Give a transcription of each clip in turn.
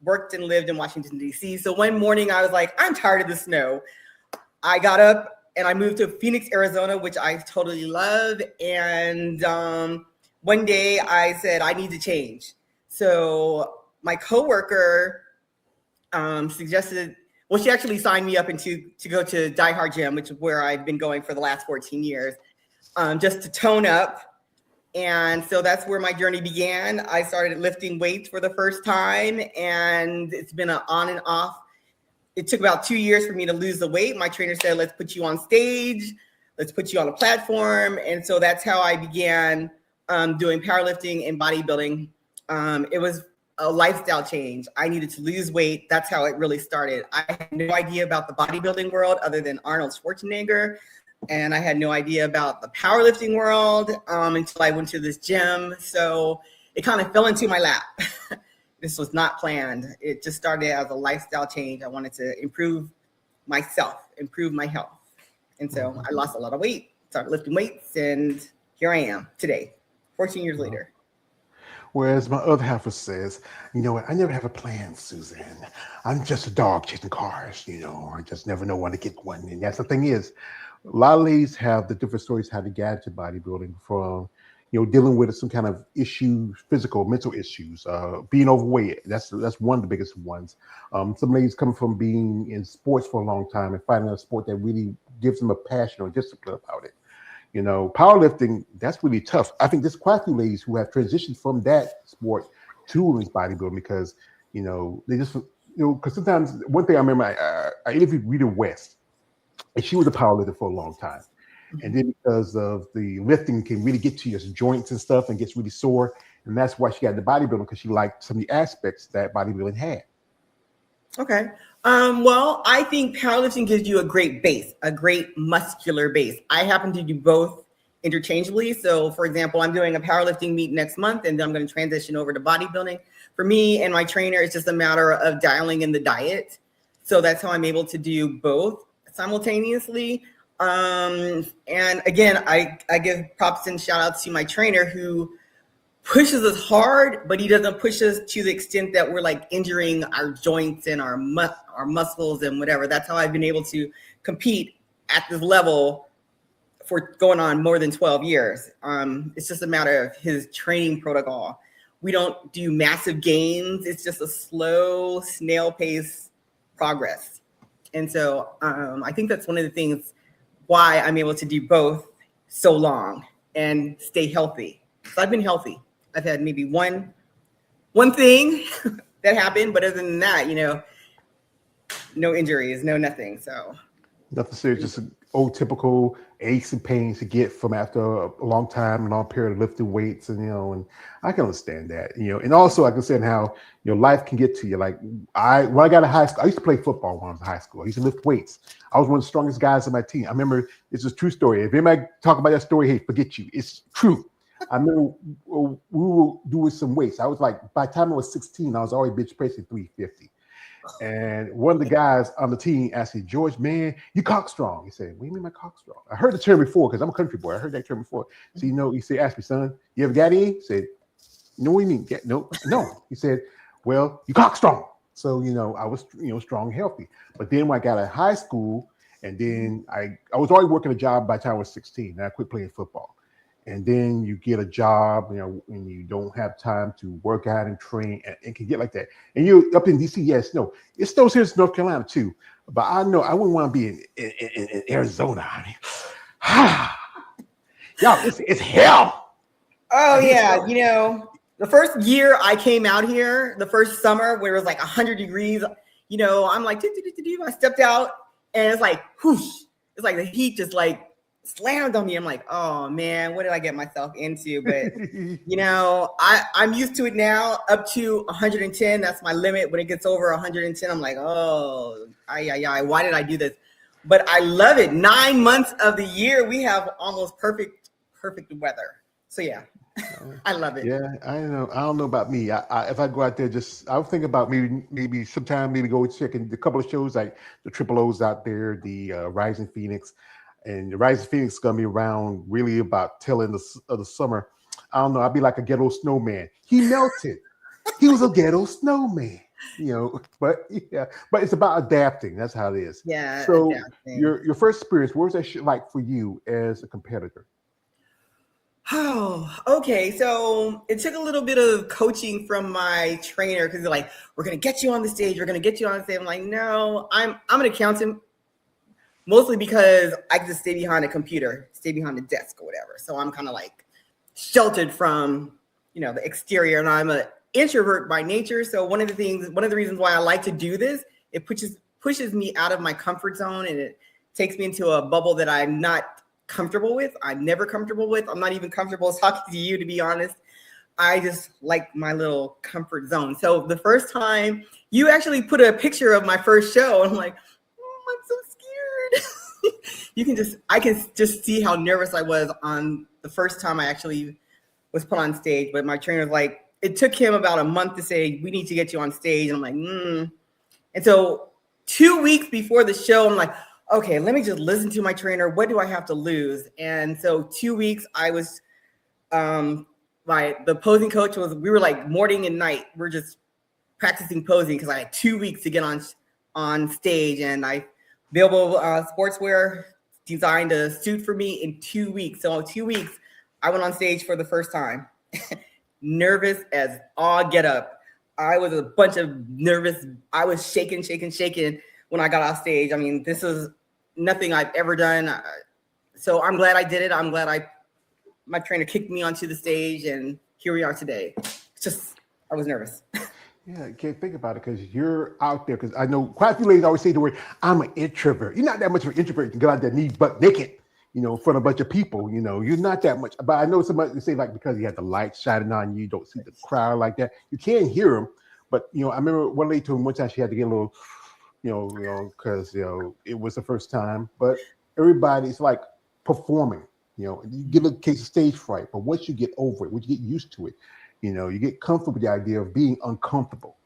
worked and lived in Washington, D.C. So one morning I was like, I'm tired of the snow. I got up and I moved to Phoenix, Arizona, which I totally love. And one day I said, I need to change. So my coworker suggested, well, she actually signed me up to go to Die Hard Gym, which is where I've been going for the last 14 years, just to tone up. And so that's where my journey began. I started lifting weights for the first time, and it's been an on and off. It took about 2 years for me to lose the weight. My trainer said, let's put you on stage. Let's put you on a platform. And so that's how I began doing powerlifting and bodybuilding. It was a lifestyle change. I needed to lose weight. That's how it really started. I had no idea about the bodybuilding world other than Arnold Schwarzenegger. And I had no idea about the powerlifting world until I went to this gym. So it kind of fell into my lap. This was not planned. It just started as a lifestyle change. I wanted to improve myself, improve my health. And so I lost a lot of weight, started lifting weights, and here I am today, 14 years later. Whereas my other half says, you know what, I never have a plan, Suzanne. I'm just a dog chasing cars, you know, I just never know when to get one. And that's the thing is, a lot of ladies have the different stories how to get into bodybuilding, from, you know, dealing with some kind of issues, physical, mental issues, being overweight. That's one of the biggest ones. Some ladies come from being in sports for a long time and finding a sport that really gives them a passion or discipline about it. You know, powerlifting, that's really tough. I think there's quite a few ladies who have transitioned from that sport to bodybuilding because, you know, they just, you know, because sometimes one thing I remember, I interviewed Rita West, and she was a powerlifter for a long time. And then because of the lifting can really get to your joints and stuff and gets really sore. And that's why she got into bodybuilding, because she liked some of the aspects that bodybuilding had. Okay. Well, I think powerlifting gives you a great base, a great muscular base. I happen to do both interchangeably. So for example, I'm doing a powerlifting meet next month, and then I'm going to transition over to bodybuilding. For me and my trainer, it's just a matter of dialing in the diet. So that's how I'm able to do both simultaneously. And again, I give props and shout outs to my trainer, who pushes us hard, but he doesn't push us to the extent that we're like injuring our joints and our muscles and whatever. That's how I've been able to compete at this level for going on more than 12 years. It's just a matter of his training protocol. We don't do massive gains. It's just a slow, snail pace progress. And so I think that's one of the things why I'm able to do both so long and stay healthy. So I've been healthy. I've had maybe one thing that happened, but other than that, you know, no injuries, no nothing. So nothing serious, just old typical aches and pains you get from after a long period of lifting weights, and you know, and I can understand that, you know, and also I can understand how your life can get to you. Like when I got to high school, I used to play football when I was in high school. I used to lift weights. I was one of the strongest guys on my team. I remember, it's a true story. If anybody talk about that story, hey, forget you. It's true. I remember we were doing some weights. I was like, by the time I was 16, I was already bench pressing 350. And one of the guys on the team asked me, George, man, you cock strong. He said, what do you mean my cock strong? I heard the term before because I'm a country boy. I heard that term before. So, you know, he said, ask me, son, you ever got any? He said, no, what do you mean? No. He said, well, you cock strong. So, you know, I was, you know, strong and healthy. But then when I got out of high school, and then I was already working a job by the time I was 16. And I quit playing football. And then you get a job, you know, and you don't have time to work out and train, and it can get like that. And you're up in DC, yes, no, it snows here in North Carolina too. But I know I wouldn't want to be in Arizona. I mean, y'all, it's hell. Oh yeah, you know, the first year I came out here, the first summer where it was like 100 degrees, you know, I'm like, I stepped out and it's like, whoosh, it's like the heat just like slammed on me. I'm like, oh man, what did I get myself into? But you know, I'm used to it now. Up to 110, that's my limit. When it gets over 110, I'm like, oh, why did I do this? But I love it. 9 months of the year, we have almost perfect weather. So yeah, I love it. Yeah, I know. I don't know about me. If I go out there, I was thinking about maybe sometime go checking a couple of shows like the Triple O's out there, the Rising Phoenix. And the Rising Phoenix is going to be around really about till end of the summer. I don't know. I'd be like a ghetto snowman. He melted. He was a ghetto snowman. But yeah, but it's about adapting. That's how it is. Yeah, So adapting. your first experience, what was that shit like for you as a competitor? Oh, okay. So it took a little bit of coaching from my trainer because they're like, "We're gonna get you on the stage. We're gonna get you on the stage." I'm like, "No, I'm an accountant, mostly because I can just stay behind a computer, stay behind the desk or whatever. So I'm kind of like sheltered from the exterior, and I'm an introvert by nature. So one of the reasons why I like to do this, it pushes me out of my comfort zone, and it takes me into a bubble that I'm not comfortable with. I'm never comfortable with. I'm not even comfortable talking to you, to be honest. I just like my little comfort zone. So the first time you actually put a picture of my first show, I'm like, I'm so scared. I can just see how nervous I was on the first time I actually was put on stage. But my trainer was like, it took him about a month to say, we need to get you on stage. And I'm like, And so 2 weeks before the show, I'm like, okay, let me just listen to my trainer. What do I have to lose? And so 2 weeks I was, the posing coach we were like morning and night. We're just practicing posing because I had 2 weeks to get on stage, and I Bilbo Sportswear designed a suit for me in 2 weeks. So in 2 weeks, I went on stage for the first time, nervous as all get up. I was a bunch of nervous. I was shaking when I got off stage. I mean, this is nothing I've ever done. So I'm glad I did it. I'm glad my trainer kicked me onto the stage, and here we are today. It's just, I was nervous. Yeah, you can't think about it because you're out there. Because I know quite a few ladies always say the word, I'm an introvert. You're not that much of an introvert. You can get out there knee butt naked, in front of a bunch of people. You're not that much. But I know somebody say like because you have the lights shining on you, you don't see the crowd like that. You can't hear them. But I remember one lady told me one time she had to get a little, because it was the first time. But everybody's like performing. You get a case of stage fright, but once you get over it, once you get used to it, you get comfortable with the idea of being uncomfortable.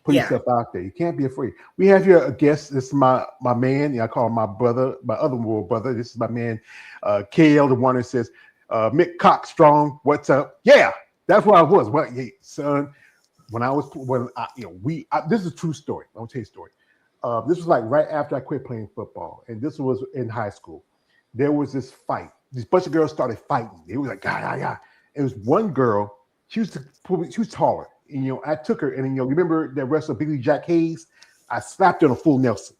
Put yourself out there. You can't be afraid. We have here a guest. This is my man. I call him my brother, my other world brother. This is my man, KL, the one that says, Mick Cox Strong, what's up? Yeah, that's where I was. Well, yeah, son, this is a true story. I'll tell you a story. This was like right after I quit playing football, and this was in high school. There was this fight. This bunch of girls started fighting. They were like, yeah. It was one girl. She was taller. And, I took her, and remember that wrestler Billy Jack Hayes? I slapped her on a full Nelson,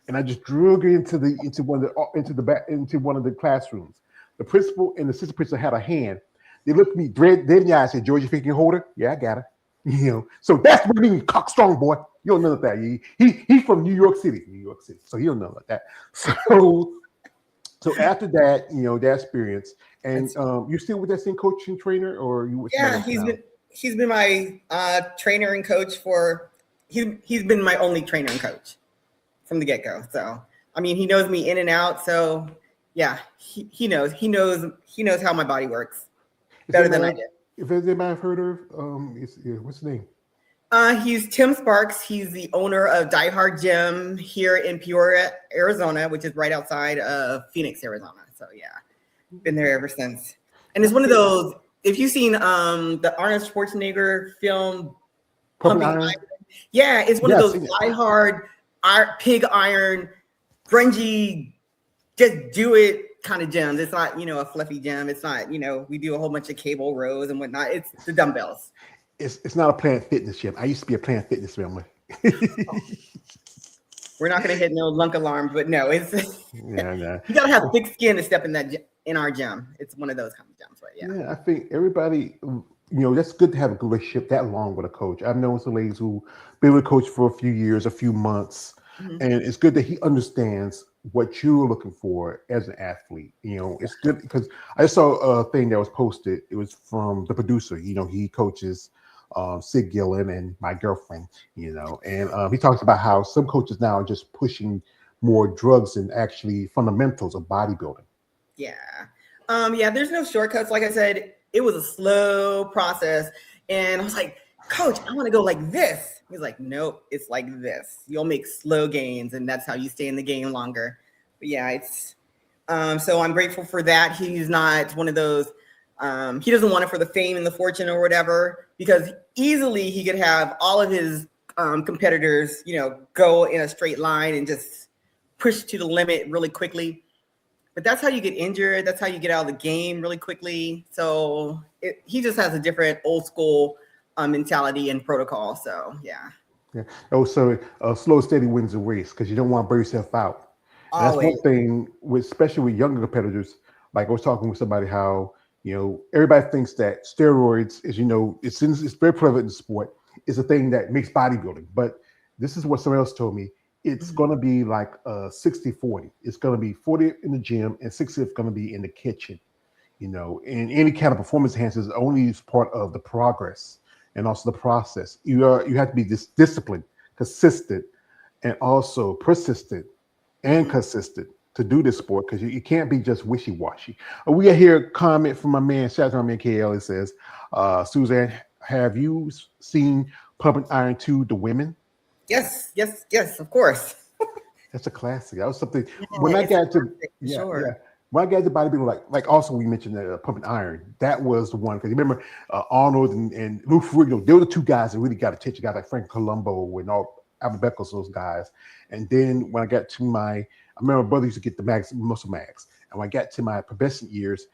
and I just drug her into one of the classrooms. The principal and the assistant principal had a hand. They looked at me dead in the eye and said, "George, you think you can hold her?" "Yeah, I got her." So that's what I mean, cock strong boy. You don't know that. He's from New York City, so he don't know about that. So after that, that experience, and you still with that same coach and trainer, or you? Yeah, he's been my trainer and coach he's been my only trainer and coach from the get-go. So I mean, he knows me in and out. So yeah, he knows how my body works better than I did. If anybody have heard of what's his name? He's Tim Sparks. He's the owner of Die Hard Gym here in Peoria, Arizona, which is right outside of Phoenix, Arizona. So yeah, been there ever since. And it's one of those, if you've seen the Arnold Schwarzenegger film, Pumping Iron. Yeah, it's one of those die-hard, pig iron, grungy, just do it kind of gyms. It's not, a fluffy gym. It's not, we do a whole bunch of cable rows and whatnot. It's the dumbbells. It's not a Planet Fitness gym. I used to be a Planet Fitness member. We're not going to hit no lunk alarm, but no, it's you got to have thick skin to step in our gym. It's one of those kind of gyms, right? Yeah. Yeah, I think everybody, that's good to have a good relationship that long with a coach. I've known some ladies who been with a coach for a few years, a few months, and it's good that he understands what you're looking for as an athlete. It's good because I saw a thing that was posted. It was from the producer. He coaches Sid Gillen and my girlfriend, and he talks about how some coaches now are just pushing more drugs and actually fundamentals of bodybuilding. Yeah. There's no shortcuts. Like I said, it was a slow process. And I was like, Coach, I want to go like this. He's like, nope, it's like this. You'll make slow gains, and that's how you stay in the game longer. But yeah, it's so I'm grateful for that. He's not one of those, he doesn't want it for the fame and the fortune or whatever, because easily he could have all of his competitors, go in a straight line and just push to the limit really quickly. But that's how you get injured. That's how you get out of the game really quickly. So he just has a different old school mentality and protocol. So yeah. Yeah. Oh, so slow, steady wins the race because you don't want to burn yourself out. And that's one Always. thing, especially with younger competitors. Like I was talking with somebody how everybody thinks that steroids is it's very prevalent in sport. It's a thing that makes bodybuilding, but this is what someone else told me. It's going to be like 60-40. It's going to be 40 in the gym and 60 is going to be in the kitchen. And any kind of performance enhancers only is part of the progress and also the process. You have to be disciplined, consistent, and also persistent and consistent to do this sport because you can't be just wishy-washy. We got here a comment from my man, shout out to my man KL. It says, Suzanne, have you seen Pumping Iron 2, the women? Yes, of course. That's a classic. That was something when I got to when I got to bodybuilding, like also we mentioned Pumping Iron. That was the one because you remember Arnold and Lou Ferrigno. They were the two guys that really got attention. Guys like Frank Colombo and all Albert Beckles, those guys. And then when I got to I remember my brother used to get the muscle mags. And when I got to my pubescent years,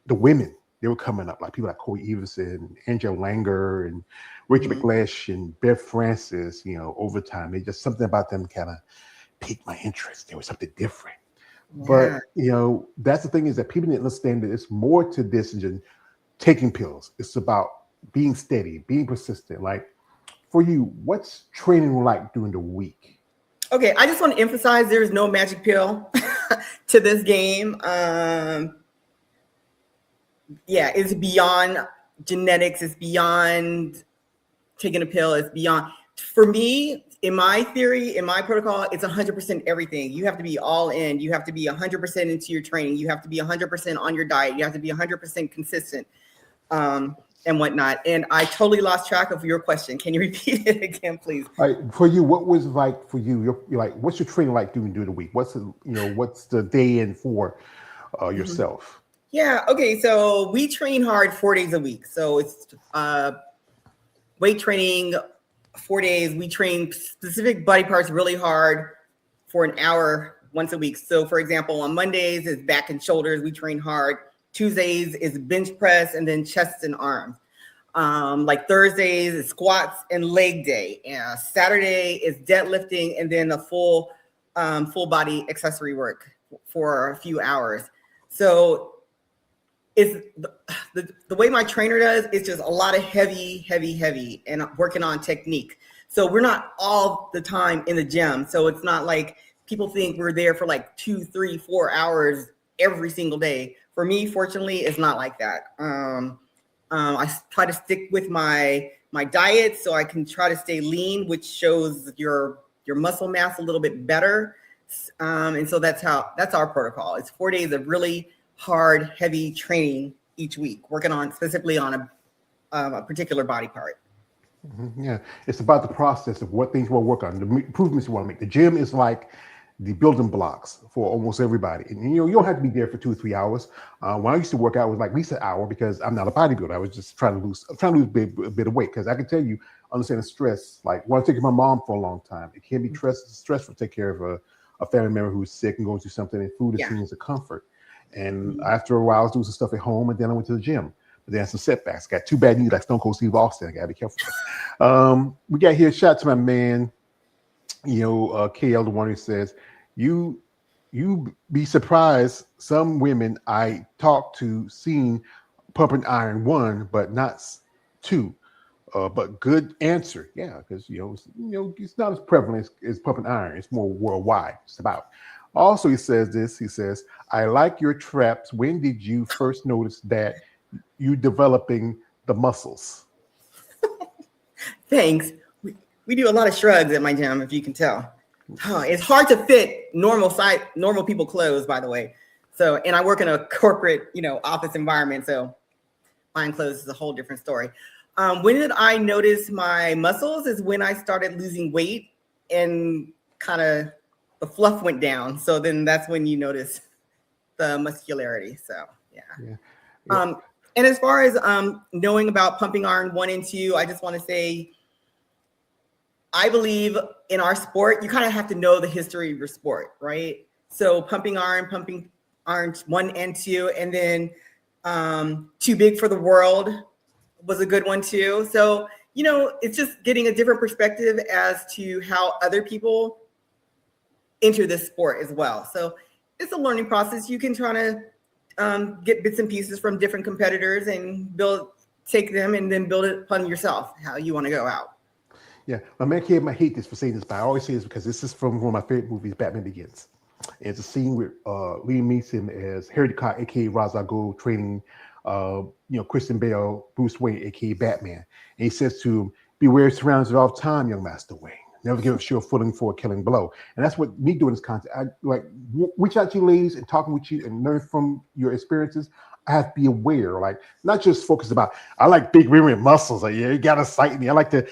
the women, they were coming up, like people like Corey Everson, Angela Langer, and Rachel McLeish, and Beth Francis, over time. They just something about them kind of piqued my interest. There was something different. Yeah. But, that's the thing is that people didn't understand that it's more to this than taking pills. It's about being steady, being persistent. Like for you, what's training like during the week? Okay, I just want to emphasize there is no magic pill to this game. It's beyond genetics. It's beyond taking a pill. It's beyond. For me, in my theory, in my protocol, it's 100% everything. You have to be all in. You have to be 100% into your training. You have to be 100% on your diet. You have to be 100% consistent and whatnot. And I totally lost track of your question. Can you repeat it again, please? All right, for you, what was like for you? You're like, what's your training like during the week? What's the day in for yourself? Yeah. Okay. So we train hard 4 days a week. So it's weight training 4 days. We train specific body parts really hard for an hour once a week. So for example, on Mondays is back and shoulders. We train hard. Tuesdays is bench press and then chest and arms. Like Thursdays is squats and leg day. And Saturday is deadlifting and then a full body accessory work for a few hours. So it's the way my trainer does, it's just a lot of heavy, and working on technique. So we're not all the time in the gym. So it's not like people think we're there for like 2, 3, 4 hours every single day. For me, fortunately, it's not like that. I try to stick with my diet so I can try to stay lean, which shows your muscle mass a little bit better. And so that's our protocol. It's 4 days of really hard, heavy training each week, working on specifically on a particular body part. Mm-hmm. Yeah, it's about the process of what things you want to work on, the improvements you want to make. The gym is like the building blocks for almost everybody, and you don't have to be there for 2 or 3 hours. When I used to work out, it was like at least an hour because I'm not a bodybuilder. I was just trying to lose a bit of weight because I can tell you, understanding stress. Like when I took my mom for a long time, it can be stressful to take care of a family member who's sick and going through something, and food is seen as a comfort. And after a while, I was doing some stuff at home, and then I went to the gym. But then some setbacks. Got 2 bad knees like Stone Cold Steve Austin. I gotta be careful. We got here. Shout out to my man, KL, the one who says, "You be surprised. Some women I talked to seen Pumping Iron 1, but not 2. But good answer. Yeah, because it's not as prevalent as Pumping Iron. It's more worldwide. It's about." Also, he says this. He says, "I like your traps. When did you first notice that you developing the muscles?" Thanks. We do a lot of shrugs at my gym, if you can tell. It's hard to fit normal people clothes, by the way. So, and I work in a corporate, office environment. So buying clothes is a whole different story. When did I notice my muscles is when I started losing weight and kind of the fluff went down. So then that's when you notice the muscularity. So yeah. And as far as knowing about Pumping Iron 1 and 2, I just want to say I believe in our sport, you kind of have to know the history of your sport, right? So pumping iron 1 and 2, and then Too Big for the World was a good one too. So, it's just getting a different perspective as to how other people enter this sport as well. So it's a learning process. You can try to get bits and pieces from different competitors and take them and then build it upon yourself, how you want to go out. Yeah, my man Kid might hate this for saying this, but I always say this because this is from one of my favorite movies, Batman Begins. And it's a scene with Liam Neeson as Harry the Cop, aka Ra's al Ghul, training Christian Bale, Bruce Wayne, aka Batman. And he says to him, "Beware surroundings at all time, young Master Wayne. Never give up sure footing for a killing blow." And that's what me doing this content. I reach out to you ladies and talking with you and learn from your experiences. I have to be aware, like not just focus about. I like big women with muscles. Like, yeah, you gotta sight me. I like to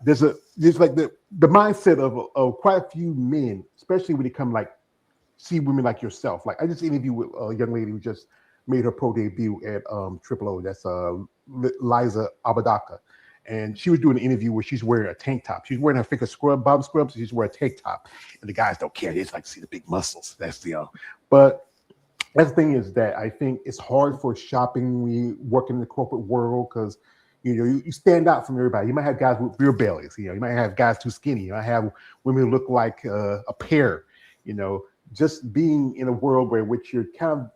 there's like the mindset of quite a few men, especially when they come see women like yourself. Like I just interviewed with a young lady who just made her pro debut at Triple O. That's Liza Abadaka. And she was doing an interview where she's wearing a tank top. She's wearing her figure bottom scrubs, so she's wearing a tank top. And the guys don't care. They just like to see the big muscles. That's but that's the thing is that I think it's hard for shopping when you work in the corporate world because you stand out from everybody. You might have guys with beer bellies. You might have guys too skinny. You might have women who look like a pear. Just being in a world which you're kind of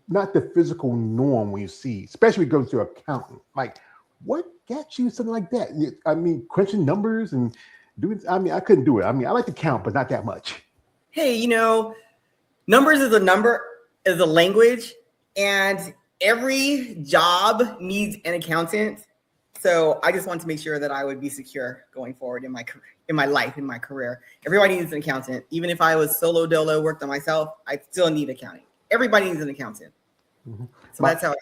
not the physical norm when you see, especially when it goes to accountant. Like, what got you something like that? I mean, crunching numbers and doing. I mean, I couldn't do it. I mean, I like to count, but not that much. Hey, numbers is a language, and every job needs an accountant. So I just want to make sure that I would be secure going forward in my life, in my career. Everybody needs an accountant. Even if I was solo dolo, worked on myself, I still need accounting. Everybody needs an accountant. Mm-hmm. So that's how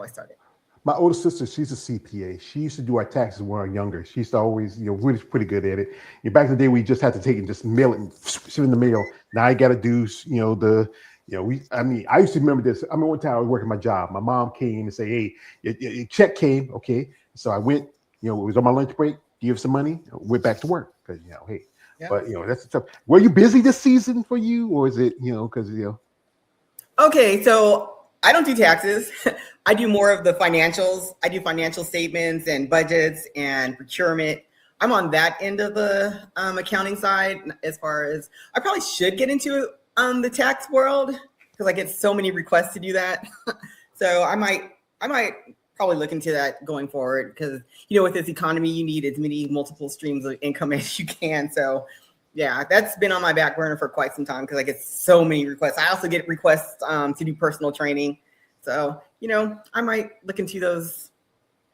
I started. My older sister, she's a CPA. She used to do our taxes when we were younger. She used to always, really pretty good at it. Back in the day, we just had to take it and just mail it and ship it in the mail. Now I got to do, I used to remember this. I mean, one time I was working my job. My mom came and said, "Hey, your check came." Okay. So I went, it was on my lunch break, give some money, went back to work because, hey, yeah. But, that's tough. Were you busy this season for you or is it, because, Okay. So I don't do taxes. I do more of the financials. I do financial statements and budgets and procurement. I'm on that end of the accounting side as far as I probably should get into the tax world because I get so many requests to do that. So I might probably look into that going forward because, with this economy, you need as many multiple streams of income as you can. So yeah, that's been on my back burner for quite some time because I get so many requests. I also get requests to do personal training. So, I might look into those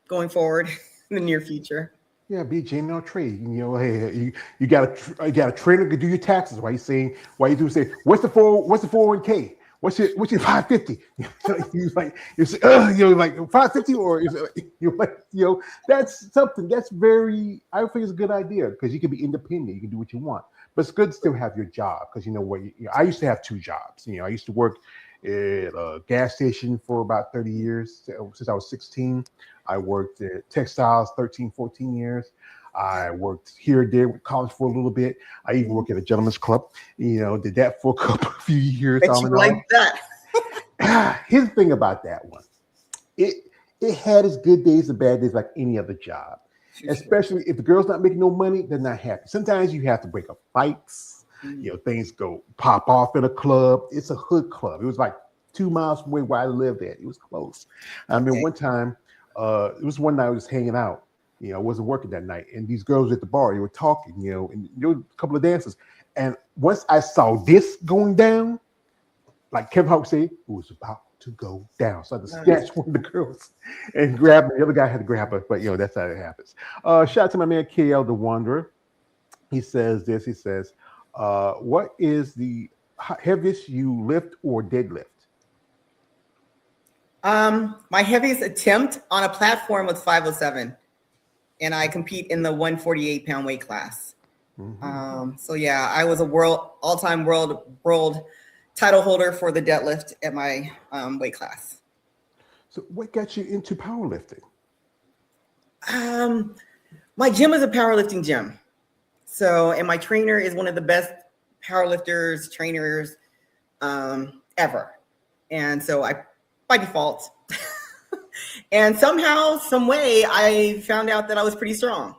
going forward in the near future. Yeah, be a Jamie trade. Hey, you got a trainer to do your taxes. Why you do say, what's the 401k? What's your 550? You say, like 550 or that's something that's very, I think it's a good idea because you can be independent. You can do what you want, but it's good to still have your job because I used to have two jobs. I used to work at a gas station for about 30 years since I was 16. I worked at textiles 13, 14 years. I worked here and there with college for a little bit. I even worked at a gentleman's club. Did that for a few years. Bet you like that. Here's the thing about that one. It had its good days and bad days like any other job. Especially if the girl's not making no money, they're not happy. Sometimes you have to break up fights. Things go pop off in a club. It's a hood club. It was like 2 miles from where I lived at. It was close. I mean, one time, it was one night I was hanging out. I wasn't working that night, and these girls at the bar, they were talking, and there were a couple of dancers. And once I saw this going down, like Kevin Hawk said, it was about to go down. So I had to snatch one of the girls and grab her. The other guy had to grab her, but that's how it happens. Shout out to my man KL the Wanderer. He says this. He says, "What is the heaviest you lift or deadlift?" My heaviest attempt on a platform was 507. And I compete in the 148-pound weight class. Mm-hmm. So yeah, I was a all-time world title holder for the deadlift at my weight class. So what got you into powerlifting? My gym is a powerlifting gym. So, and my trainer is one of the best powerlifters, trainers ever. And so I, by default, and somehow, some way, I found out that I was pretty strong.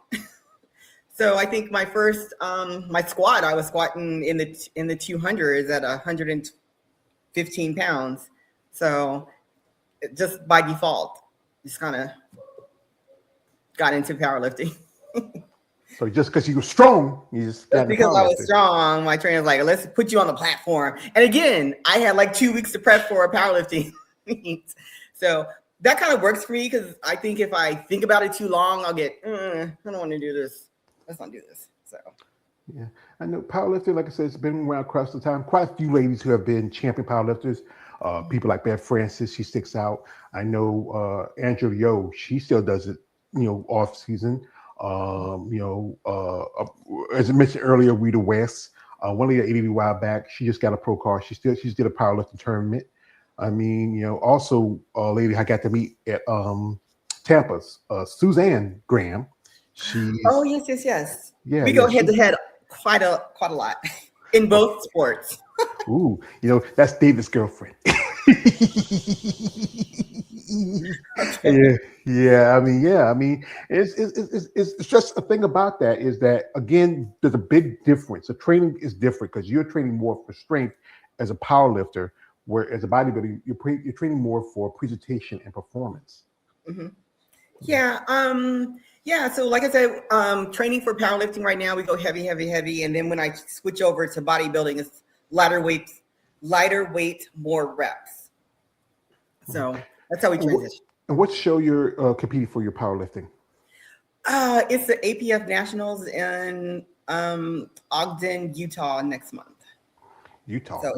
So I think my first, my squat, I was squatting in the 200s at 115 pounds. So just by default, just kind of got into powerlifting. So just because you were strong, you just got because I was strong, my trainer was like, let's put you on the platform. And again, I had like 2 weeks to prep for powerlifting. So that kind of works for me because I think if I think about it too long, I'll get, I don't want to do this. Let's not do this. So yeah, I know powerlifting, like I said, it's been around across the time. Quite a few ladies who have been champion powerlifters. People like Beth Francis, she sticks out. I know Andrew Yo, she still does it, off season. As I mentioned earlier, Rita West, one lady at ABB a while back, she just got a pro card. She did a powerlifting tournament. I mean, also a lady I got to meet at Tampa's, Suzanne Graham. Oh yes. Yeah, we go head to head quite a lot in both sports. Ooh, that's David's girlfriend. Yeah. I mean, it's just a thing about that is that again, there's a big difference. The training is different because you're training more for strength as a power lifter, where as a bodybuilder, you're training more for presentation and performance. Mm-hmm. Yeah. So like I said, training for powerlifting right now, we go heavy. And then when I switch over to bodybuilding, it's lighter weight, more reps. So that's how we transition. And what show you're competing for your powerlifting? It's the APF Nationals in Ogden, Utah next month. Utah. So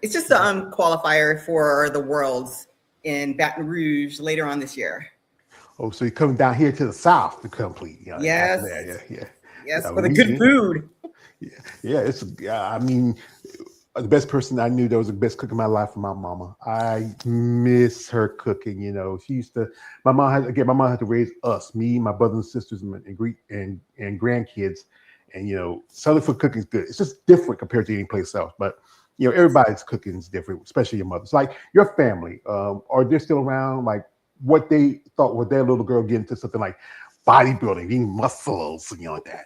it's just a qualifier for the Worlds in Baton Rouge later on this year. Oh, so you're coming down here to the South to complete? Yes. Yes, for the good food. I mean, the best person I knew that was the best cook in my life was my mama. I miss her cooking. She used to. My mom had to raise us, me, my brothers and sisters, and grandkids. And Southern food cooking is good. It's just different compared to any place else. But everybody's cooking is different, especially your mother's. Like your family, are they still around? Like what they thought with their little girl getting into something like bodybuilding, eating muscles, like that.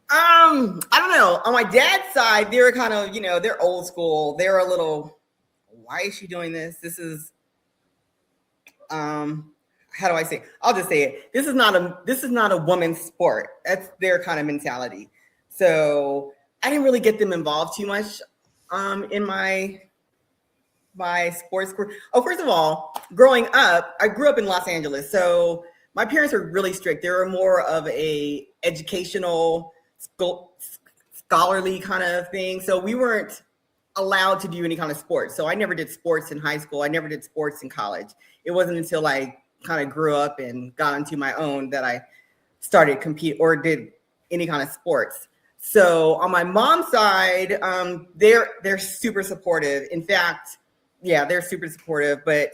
I don't know. On my dad's side, they were kind of, they're old school. They're a little, why is she doing this? This is, how do I say? I'll just say it. This is not a woman's sport. That's their kind of mentality. So I didn't really get them involved too much, in my sports career. Oh, first of all, growing up, I grew up in Los Angeles. So my parents were really strict. They were more of a educational, scholarly kind of thing. So we weren't allowed to do any kind of sports. So I never did sports in high school. I never did sports in college. It wasn't until I kind of grew up and got into my own that I started compete or did any kind of sports. So on my mom's side, they're super supportive. In fact, they're super supportive, but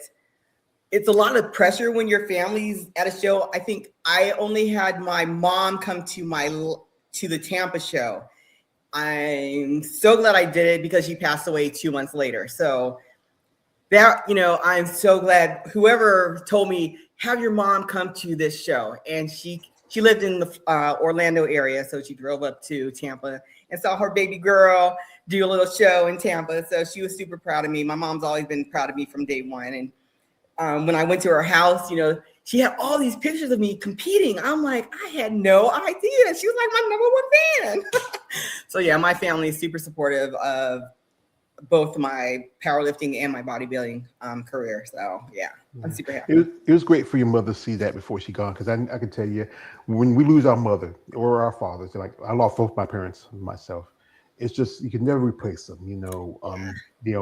it's a lot of pressure when your family's at a show. I think I only had my mom come to the Tampa show. I'm so glad I did it because she passed away 2 months later. So that, I'm so glad whoever told me, have your mom come to this show. And she lived in the Orlando area. So she drove up to Tampa and saw her baby girl do a little show in Tampa. So she was super proud of me. My mom's always been proud of me from day one. And when I went to her house, she had all these pictures of me competing. I'm like, I had no idea. She was like my number one fan. So my family is super supportive of both my powerlifting and my bodybuilding career. So I'm super happy. It was great for your mother to see that before she gone, because I can tell you, when we lose our mother or our fathers, like I lost both my parents and myself. It's just you can never replace them.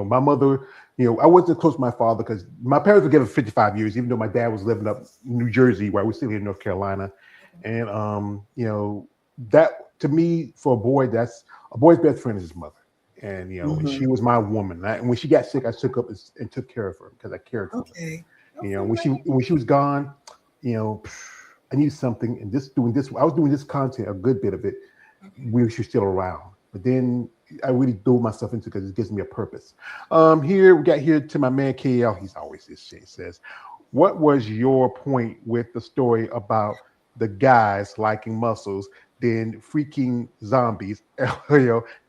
My mother. I wasn't close to my father because my parents were together for 55 years, even though my dad was living up in New Jersey, where we still here in North Carolina. And that to me, for a boy, that's a boy's best friend is his mother. And and she was my woman. And when she got sick, I took up and took care of her because I cared for her. Okay. When she was gone, I I need something, and I was doing this content, a good bit of it, when she was still around. But then I really threw myself into it because it gives me a purpose. Here we got here to my man KL. He's always this shit. He says, "What was your point with the story about the guys liking muscles, then freaking zombies?"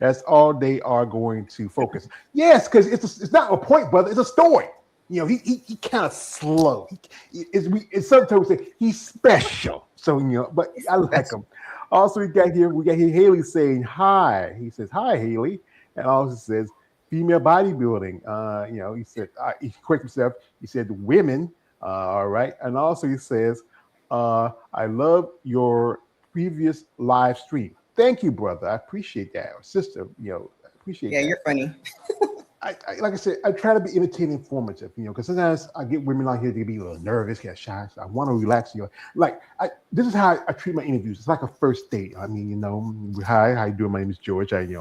That's all they are going to focus. Yes, because it's not a point, brother. It's a story. He kind of slow. It's sometimes say he's special. So but I like him. Also, we got here Haley saying hi. He says hi, Haley, and also says female bodybuilding. He said he corrected himself. He said women. All right, and also he says, I love your previous live stream. Thank you, brother. I appreciate that, sister. I appreciate that. Yeah, you're funny. I like I said, I try to be entertaining, informative, because sometimes I get women out here to be a little nervous, get shy. So I want to relax. This is how I treat my interviews. It's like a first date. I mean, hi, how you doing? My name is George. I'm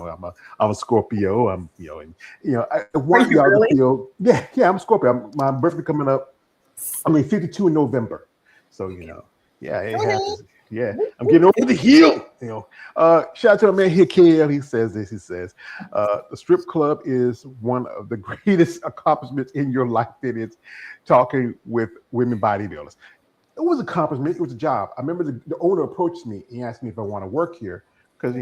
a Scorpio. I want y'all to feel, yeah, I'm a Scorpio. My birthday coming up. 52 in November. So yeah, it happens. Yeah, I'm getting over the hill. Shout out to my man here, KL. He says this. He says, the strip club is one of the greatest accomplishments in your life. It is talking with women bodybuilders. It was an accomplishment. It was a job. I remember the owner approached me. He asked me if I want to work here because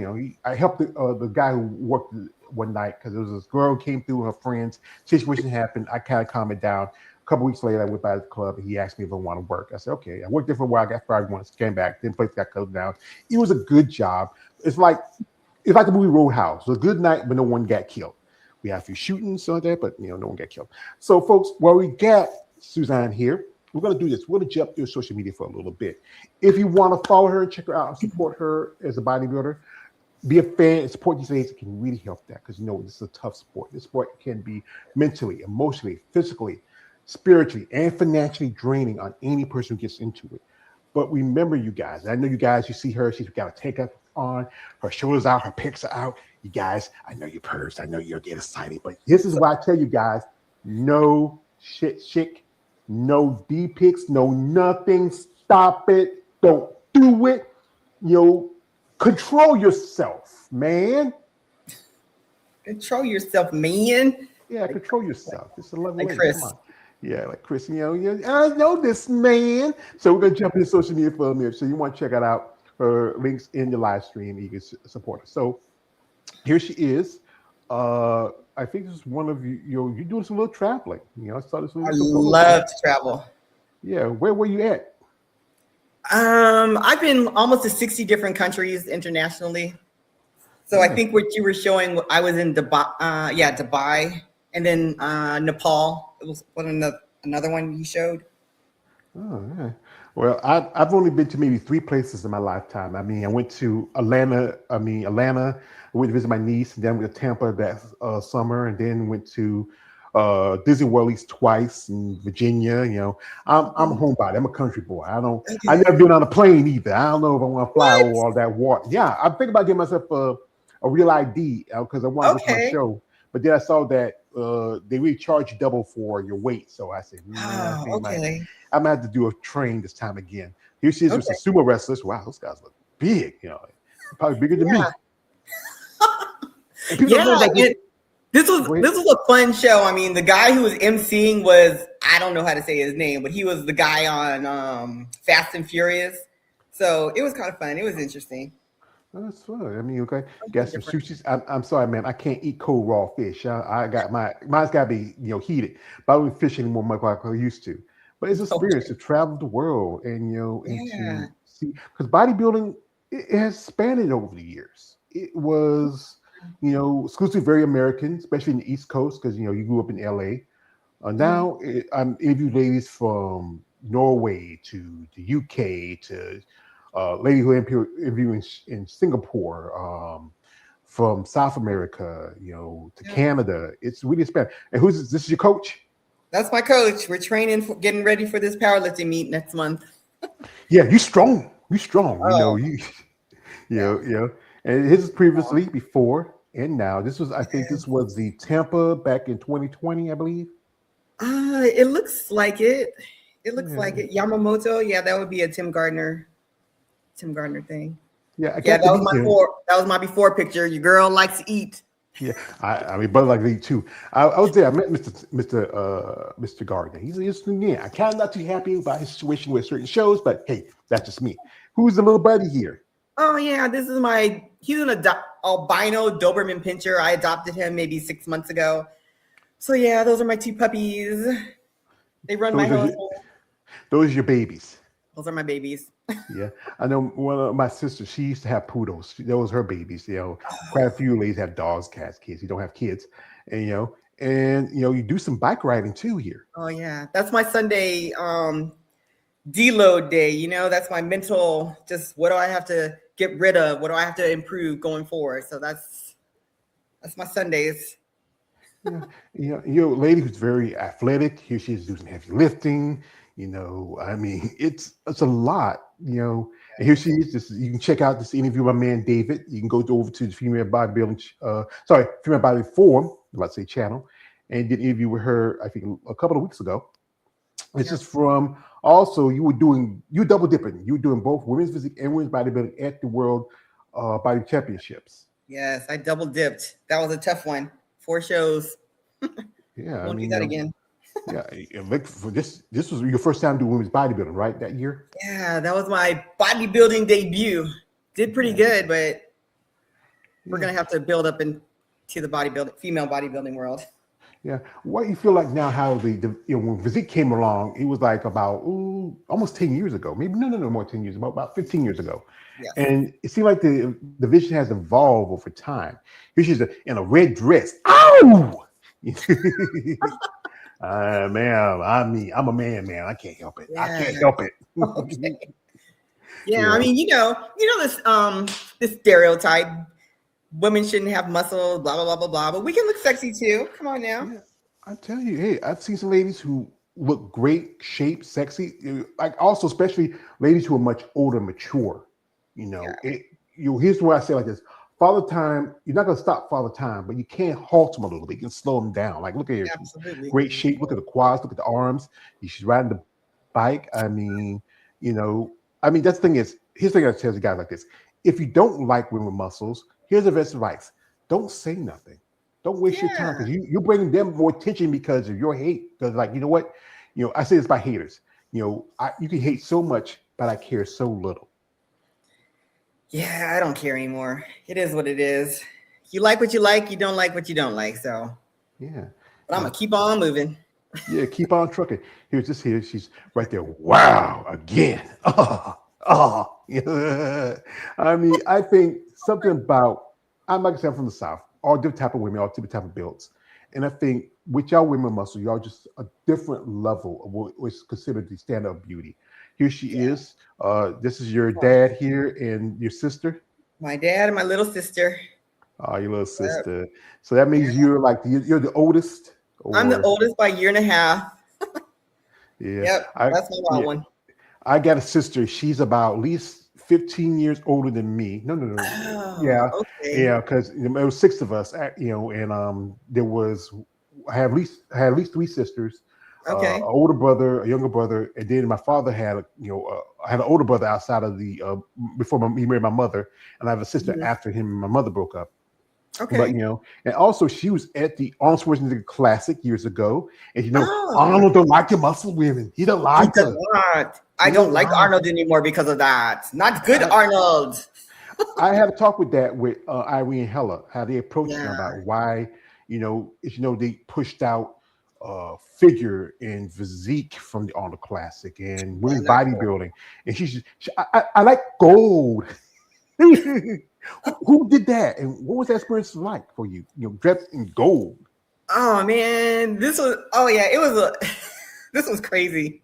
I helped the guy who worked one night because there was this girl who came through, her friends. Situation happened. I kind of calmed it down. A couple weeks later, I went by the club and he asked me if I want to work. I said, okay. I worked there for a while. I got fired once, came back. Then place got closed down. It was a good job. It's like the movie Roadhouse. It was a good night, but no one got killed. We had a few shootings like that, but no one got killed. So, folks, while we got Suzanne here, we're going to do this. We're going to jump through social media for a little bit. If you want to follow her and check her out and support her as a bodybuilder, be a fan and support these ladies. It can really help that because this is a tough sport. This sport can be mentally, emotionally, physically, spiritually, and financially draining on any person who gets into it. But remember, you guys, I know you guys, you see her, she's got a take-up on, her shoulders out, her pecs are out. You guys, I know you're purged, I know you'll get excited, but this is why I tell you guys, no shit chick, no D-pics, no nothing, stop it, don't do it, control yourself, man. Control yourself, man. Yeah, control yourself. It's a level like Chris. Come on. Yeah, like Chris, I know this, man. So we're going to jump into social media for a minute. So you want to check it out. Her links in the live stream. You can support her. So here she is. I think this is one of you, you're doing some little traveling. I saw this. I love to travel. Yeah. Where were you at? I've been almost to 60 different countries internationally. So I think what you were showing, I was in Dubai. Dubai. And then Nepal. It was another one you showed. Oh, yeah. Well, I've only been to maybe 3 places in my lifetime. I mean, I went to Atlanta. I went to visit my niece. And then went to Tampa that summer, and then went to Disney World at least twice in Virginia. I'm a homebody. I'm a country boy. I never been on a plane either. I don't know if I want to fly over all that water. Yeah, I'm thinking about getting myself a real ID because I want to go to my show. But then I saw that they really charge you double for your weight. So I said, I'm going to have to do a train this time again. Here she is with some sumo wrestlers. Wow, those guys look big. Probably bigger than me. This was a fun show. I mean, the guy who was emceeing was, I don't know how to say his name, but he was the guy on Fast and Furious. So it was kind of fun. It was interesting. That's fun. I mean, okay. Got some sushi. I'm sorry, man. I can't eat cold raw fish. I got mine's got to be heated. But I don't fish anymore like I used to. But it's an experience to travel the world and and to see, because bodybuilding it has expanded over the years. It was exclusively very American, especially in the East Coast because you grew up in LA. Now I'm interviewing ladies from Norway to the UK to. Lady who interviewing in Singapore, from South America, to Canada. It's really expanded. And this is your coach? That's my coach. We're training getting ready for this powerlifting meet next month. Yeah, you strong. You strong. And his is previously, before, and now. This was the Tampa back in 2020, I believe. It looks like it. It looks like it. Yamamoto. Yeah, that would be a Tim Gardner. Tim Gardner thing. Yeah, I Yeah, got to meet him. that was my before picture. Your girl likes to eat. Yeah, I mean, brother like me too. I was there. I met Mr. Gardner. He's yeah. I kind of not too happy about his situation with certain shows, but hey, that's just me. Who's the little buddy here? Oh yeah, he's an albino Doberman pincher. I adopted him maybe 6 months ago. So yeah, those are my two puppies. They run my household. Those are your babies. Those are my babies. Yeah, I know one of my sisters. She used to have poodles. Those were her babies. Quite a few ladies have dogs, cats, kids. You don't have kids, and you do some bike riding too here. Oh yeah, that's my Sunday deload day. That's my mental. Just what do I have to get rid of? What do I have to improve going forward? So that's my Sundays. Yeah, you're a lady who's very athletic. Here she is doing some heavy lifting. I mean, it's a lot. And here she is. You can check out this interview with my man David. You can go over to the Female Bodybuilding, Female Bodybuilding Forum, let's say channel, and did an interview with her. I think a couple of weeks ago. This is from also you double dipping. You were doing both women's physique and women's bodybuilding at the World Body Championships. Yes, I double dipped. That was a tough one. 4 shows. Yeah, Won't do that again. Yeah, look for this. This was your first time doing women's bodybuilding, right? That year. Yeah, that was my bodybuilding debut. Did pretty good, but we're gonna have to build up into the female bodybuilding world. Yeah, what you feel like now? How when Physique came along, it was like about almost 10 years ago. Maybe no more 10 years, about 15 years ago. Yes. And it seemed like the vision has evolved over time. Here she's in a red dress. Ow! Man, I'm a man. I can't help it. Yeah. I can't help it. Okay. Yeah, I mean, this stereotype: women shouldn't have muscle, blah blah blah blah blah. But we can look sexy too. Come on now. Yeah, I tell you, hey, I've seen some ladies who look great, shape, sexy. Like also, especially ladies who are much older, mature. Here's what I say like this. Father Time, you're not going to stop Father Time, but you can halt him a little bit. You can slow him down. Like, look at her. Absolutely. Great shape. Look at the quads. Look at the arms. She's riding the bike. I mean, that's the thing is, here's the thing I tell the guys like this. If you don't like women with muscles, here's the best advice. Don't say nothing. Don't waste your time because you're bringing them more attention because of your hate. Because, like, you know what? I say this by haters. You can hate so much, but I care so little. Yeah, I don't care anymore. It is what it is. You like what you like. You don't like what you don't like. So yeah, but I'm gonna keep on moving. Yeah, keep on trucking. Here. She's right there. Wow, again. Yeah. I mean, I think something about. I'm like I said, I'm from the South. All different type of women, all different type of builds, and I think with y'all women muscle, y'all just a different level of what is considered the standard of beauty. Here she is. This is your dad here and your sister. My dad and my little sister. Oh, your little sister. So that means you're you're the oldest. I'm the oldest by 1.5 years. Yeah. Yep. That's my wild one. I got a sister. She's about at least 15 years older than me. No. Oh, yeah. Okay. Yeah, because there was 6 of us. And there was I had at least 3 sisters. Okay. An older brother, a younger brother, and then my father had I had an older brother outside of the before he married my mother, and I have a sister after him and my mother broke up. Okay. But and also she was at the Arnold Schwarzenegger Classic years ago, and Arnold don't like the muscle women. He don't like her. I don't like Arnold anymore because of that. Not good, Arnold. I had a talk with Irene Heller, how they approached him about why they pushed out figure in physique from the Arnold Classic and women's bodybuilding, and I like gold. Who did that, and what was that experience like for you? Dressed in gold. Oh man, this was this was crazy.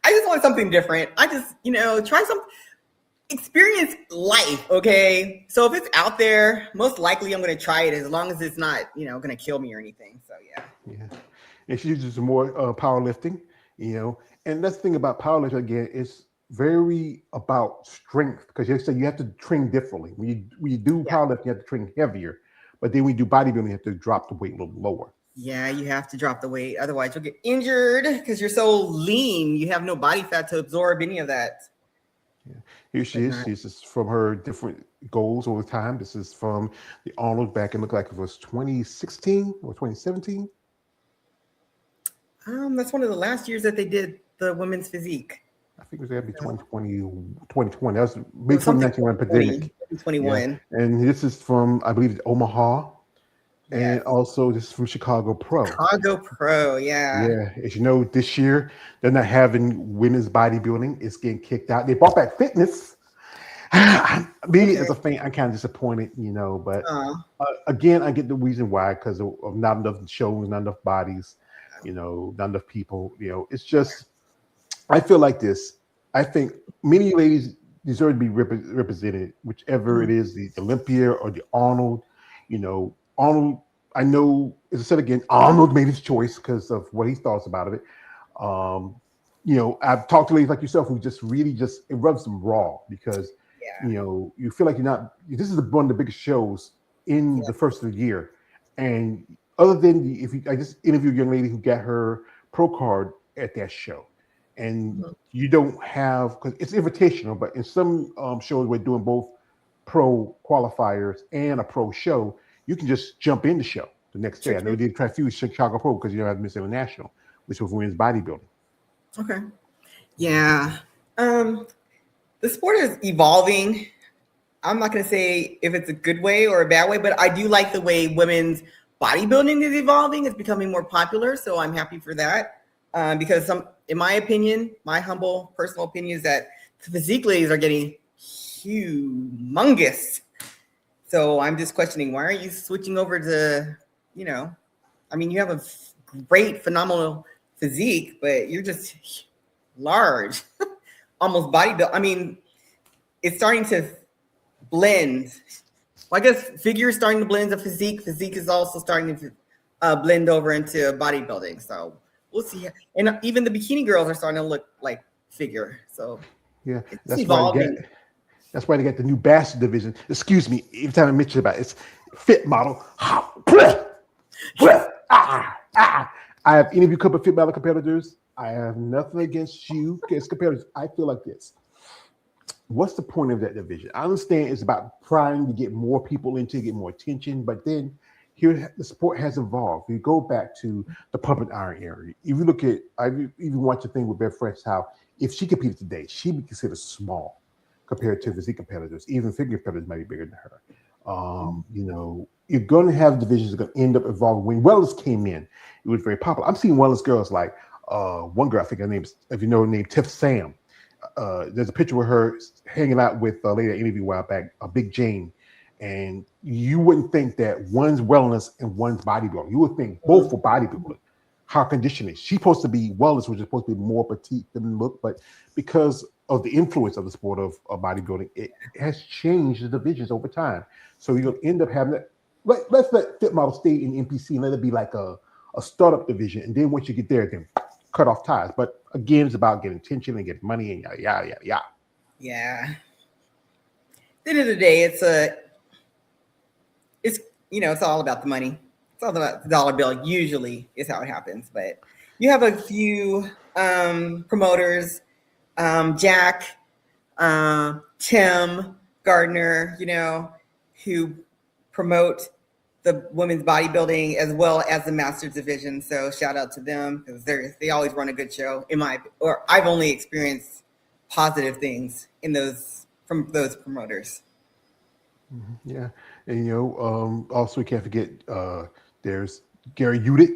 I just wanted something different. I just try some experience life. Okay, so if it's out there, most likely I'm going to try it as long as it's not going to kill me or anything. So yeah. And she uses more powerlifting, and that's the thing about powerlifting again. It's very about strength because you have to train differently. When you do powerlifting, you have to train heavier, but then when you do bodybuilding, you have to drop the weight a little lower. Yeah, you have to drop the weight, otherwise you'll get injured because you're so lean. You have no body fat to absorb any of that. Yeah. Here she but is. not. This is from her different goals over time. This is from the Arnold back and looked like it was 2016 or 2017. That's one of the last years that they did the women's physique. I think it was going to be So 2020, 2020. That was it big was something 2019 when 2020, pandemic. Yeah. 2021. And this is from, I believe, Omaha. And Yes. also this is from Chicago Pro. Chicago Pro. Yeah. Yeah. As you know, this year they're not having women's bodybuilding. It's getting kicked out. They brought back fitness. Me Okay. as a fan, I'm kind of disappointed, but Uh, again, I get the reason why because of not enough shows, not enough bodies, not enough people. It's just I feel like this. I think many ladies deserve to be represented, whichever it mm, is, the Olympia or the Arnold. Arnold. I know, as I said again, Arnold made his choice because of what he thought about it. Um, I've talked to ladies like yourself who just really just it rubs them raw because yeah. you feel like you're not. This is one of the biggest shows in Yeah. the first of the year, and other than I just interviewed a young lady who got her pro card at that show, and Mhm. you don't have because it's invitational, but in some shows we're doing both pro qualifiers and a pro show. You can just jump in the show the next True, day. I know true. they try to use Chicago Pro because you don't have Miss International, which was women's bodybuilding. Okay. Yeah. Um, the sport is evolving. I'm not going to say if it's a good way or a bad way, but I do like the way women's bodybuilding is evolving. It's becoming more popular, so I'm happy for that. Because in my opinion, my humble personal opinion is that the physique ladies are getting humongous. So I'm just questioning why aren't you switching over to, I mean, you have a great, phenomenal physique, but you're just large, almost bodybuild. I mean, it's starting to blend. Well, I guess figure is starting to blend to physique. Physique is also starting to blend over into bodybuilding. So we'll see. And even the bikini girls are starting to look like figure. So Yeah, it's that's why they got evolving. that's why they got the new bastard division. Excuse me, every time I mention about it, it's fit model. I have interviewed a couple of fit model competitors. I have nothing against you as competitors. I feel like this. What's the point of that division? I understand it's about trying to get more people into, get more attention, but then here the sport has evolved. You go back to the pumping iron area. If you look at, I even watched a thing with Bev Fresh, how if she competed today, she'd be considered small compared to physique competitors. Even figure competitors might be bigger than her. You're going to have divisions that are going to end up evolving. When wellness came in, it was very popular. I'm seeing wellness girls like one girl, I think her name is, if you know her name, Tiff Sam. There's a picture with her hanging out with a lady I interviewed a while back, a Big Jane, and you wouldn't think that one's wellness and one's bodybuilding. You would think both for bodybuilding, how conditioning. She's supposed to be wellness, which is supposed to be more petite than look, but because of the influence of the sport of bodybuilding, it has changed the divisions over time. So you're gonna end up having that. Let's let fit model stay in NPC and let it be like a startup division, and then once you get there, then cut off ties. But again, it's about getting attention and getting money and yada yada yada yada. Yeah. At the end of the day, it's it's all about the money. It's all about the dollar bill. Usually is how it happens. But you have a few promoters, Jack, Tim Gardner, who promote the women's bodybuilding as well as the masters division. So shout out to them because they always run a good show. Or I've only experienced positive things from those promoters. Yeah, and also we can't forget there's Gary Udit.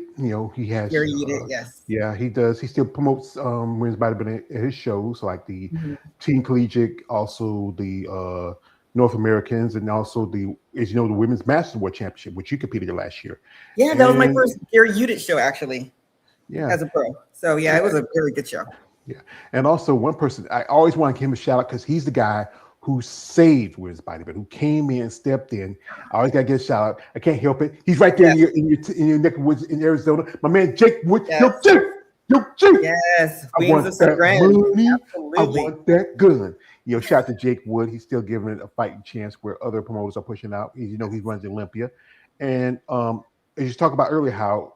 He has Gary eat it, yes. yeah, he does. He still promotes women's bodybuilding at his shows, like the Mhm. Team Collegiate, also the North Americans, and also as you know, the Women's Masters World Championship, which you competed in last year. Yeah, that was my And first Gary Udit show actually yeah, as a pro. So yeah, it was a very good show. yeah, and also one person I always want to give him a shout out because he's the guy who saved women's bodybuilding, who came in, stepped in. I always gotta get a shout out. I can't help it. He's right there Yes, in your neck of woods in Arizona. My man Jake Wood. yes, Yo, Jake. yes. I Wings of want that Suzanne. money. I Absolutely. want that gun. Shout out to Jake Wood. He's still giving it a fighting chance where other promoters are pushing out. He runs Olympia, and as you talked about earlier, how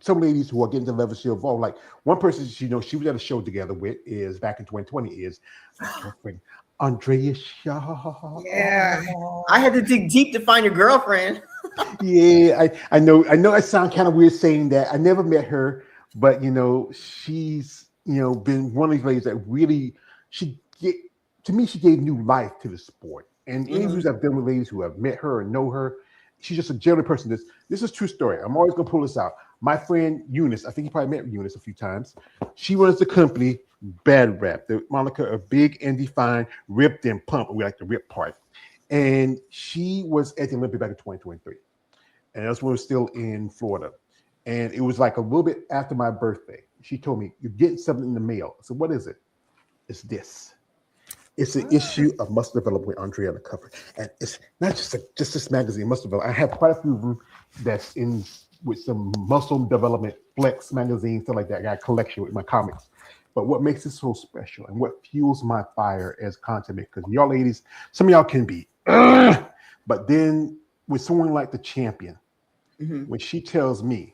some ladies who are getting to the level she evolved. Like one person she was at a show together with is back in 2020 is my girlfriend Andrea Shaw. Yeah, I had to dig deep to find your girlfriend. Yeah, I know I sound kind of weird saying that. I never met her, but she's been one of these ladies that really she get to me, she gave new life to the sport. And interviews I've done with ladies who have met her and know her, she's just a genuine person. This is a true story. I'm always gonna pull this out. My friend Eunice, I think you probably met Eunice a few times. She runs the company Bad Rap, the moniker of big and defined, ripped and pumped. We like the rip part. And she was at the Olympic back in 2023. And that's when we were still in Florida. And it was like a little bit after my birthday. She told me, "You're getting something in the mail." I said, "What is it?" It's this. It's an issue of Muscle Development with Andrea on the cover. And it's not just this magazine, Muscle Development. I have quite a few of them that's in with some Muscle Development, Flex magazine, stuff like that. I got a collection with my comics. But what makes it so special and what fuels my fire as content maker, because y'all ladies, some of y'all can be, but then with someone like the champion, when she tells me,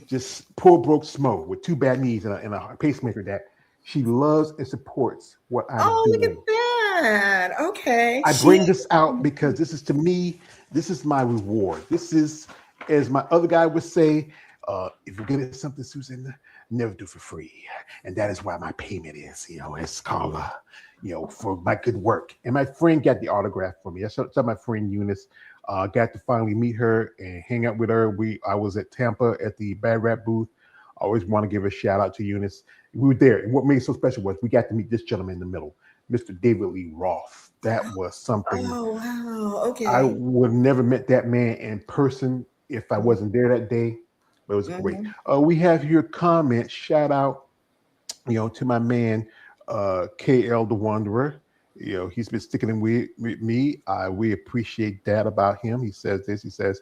just poor broke Smo with two bad knees and a pacemaker, that she loves and supports what I'm doing. Look at that. Okay. I bring this out because this is, to me, this is my reward. This is, as my other guy would say, if you're getting something, Suzanne, never do for free. And that is why my payment is, it's called, for my good work. And my friend got the autograph for me. That's my friend Eunice. Got to finally meet her and hang out with her. I was at Tampa at the Bad Rap booth. I always want to give a shout out to Eunice. We were there, and what made it so special was we got to meet this gentleman in the middle, Mr. David Lee Roth. That was something. Oh, wow. Okay. I would have never met that man in person if I wasn't there that day. But it was great. We have here comment, shout out, to my man, KL the Wanderer. He's been sticking with me. We appreciate that about him. He says this. He says,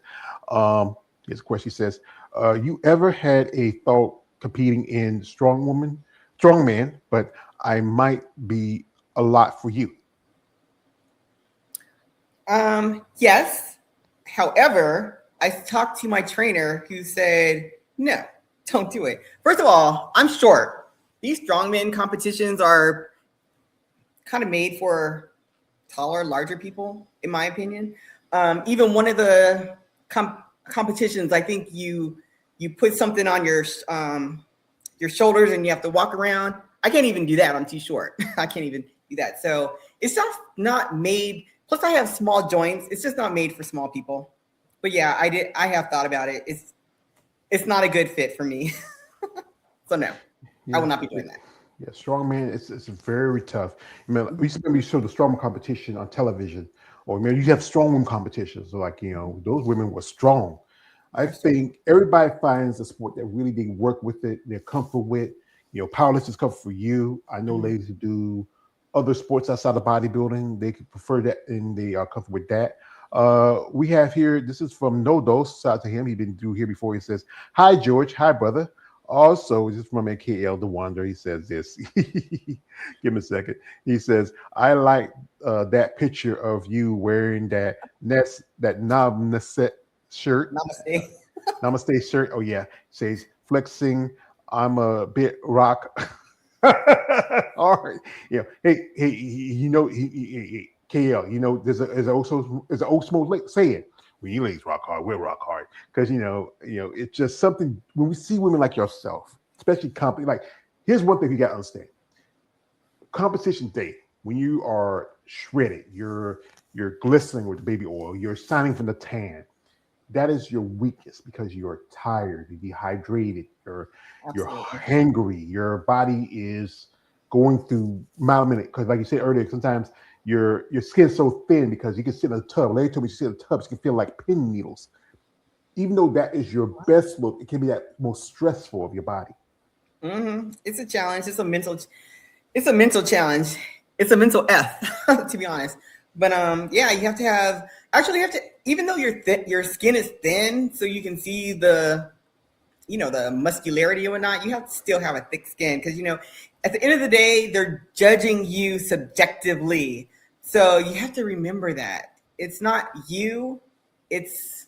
his question says, you ever had a thought competing in strongman, but I might be a lot for you? Yes. However, I talked to my trainer who said, no, don't do it. First of all, I'm short. These strongman competitions are kind of made for taller, larger people, in my opinion. Even one of the competitions, I think you put something on your shoulders and you have to walk around. I can't even do that. I'm too short. I can't even do that. So it's just not made. Plus, I have small joints. It's just not made for small people. But yeah, I have thought about it. It's not a good fit for me. So no, I will not be doing that. Yeah, strongman, it's very tough. We used to show the strongman competition on television, or you have strongman competitions. So like, those women were strong. I think everybody finds a sport that really they work with it, they're comfortable with. Powerlifting is comfortable for you. I know ladies who do other sports outside of bodybuilding, they could prefer that and they are comfortable with that. We have here, this is from No Dose. Shout out to him. He's been through here before. He says, "Hi, George. Hi, brother." Also, this is from KL the Wanderer. He says this. Give him a second. He says, "I like that picture of you wearing that Namaste shirt." Namaste. Namaste shirt. Oh yeah. Says flexing. I'm a bit rock. All right. Yeah. Hey. KL. There's an old smoke saying, "When you ladies rock hard, we'll rock hard." Because it's just something when we see women like yourself, especially here's one thing you got to understand. Competition day, when you are shredded, you're glistening with baby oil, you're shining from the tan. That is your weakness because you're tired, you're dehydrated, you're hangry, your body is going through mile a minute. Because like you said earlier, sometimes your skin's so thin because you can sit in a tub. Lady told me she sit in a tub, she can feel like pin needles. Even though that is your best look, it can be that most stressful of your body. It's a challenge. It's a mental challenge. It's a mental F, to be honest. But yeah, you have to even though your skin is thin, so you can see the muscularity and whatnot, you have to still have a thick skin because at the end of the day, they're judging you subjectively. So you have to remember that it's not you, it's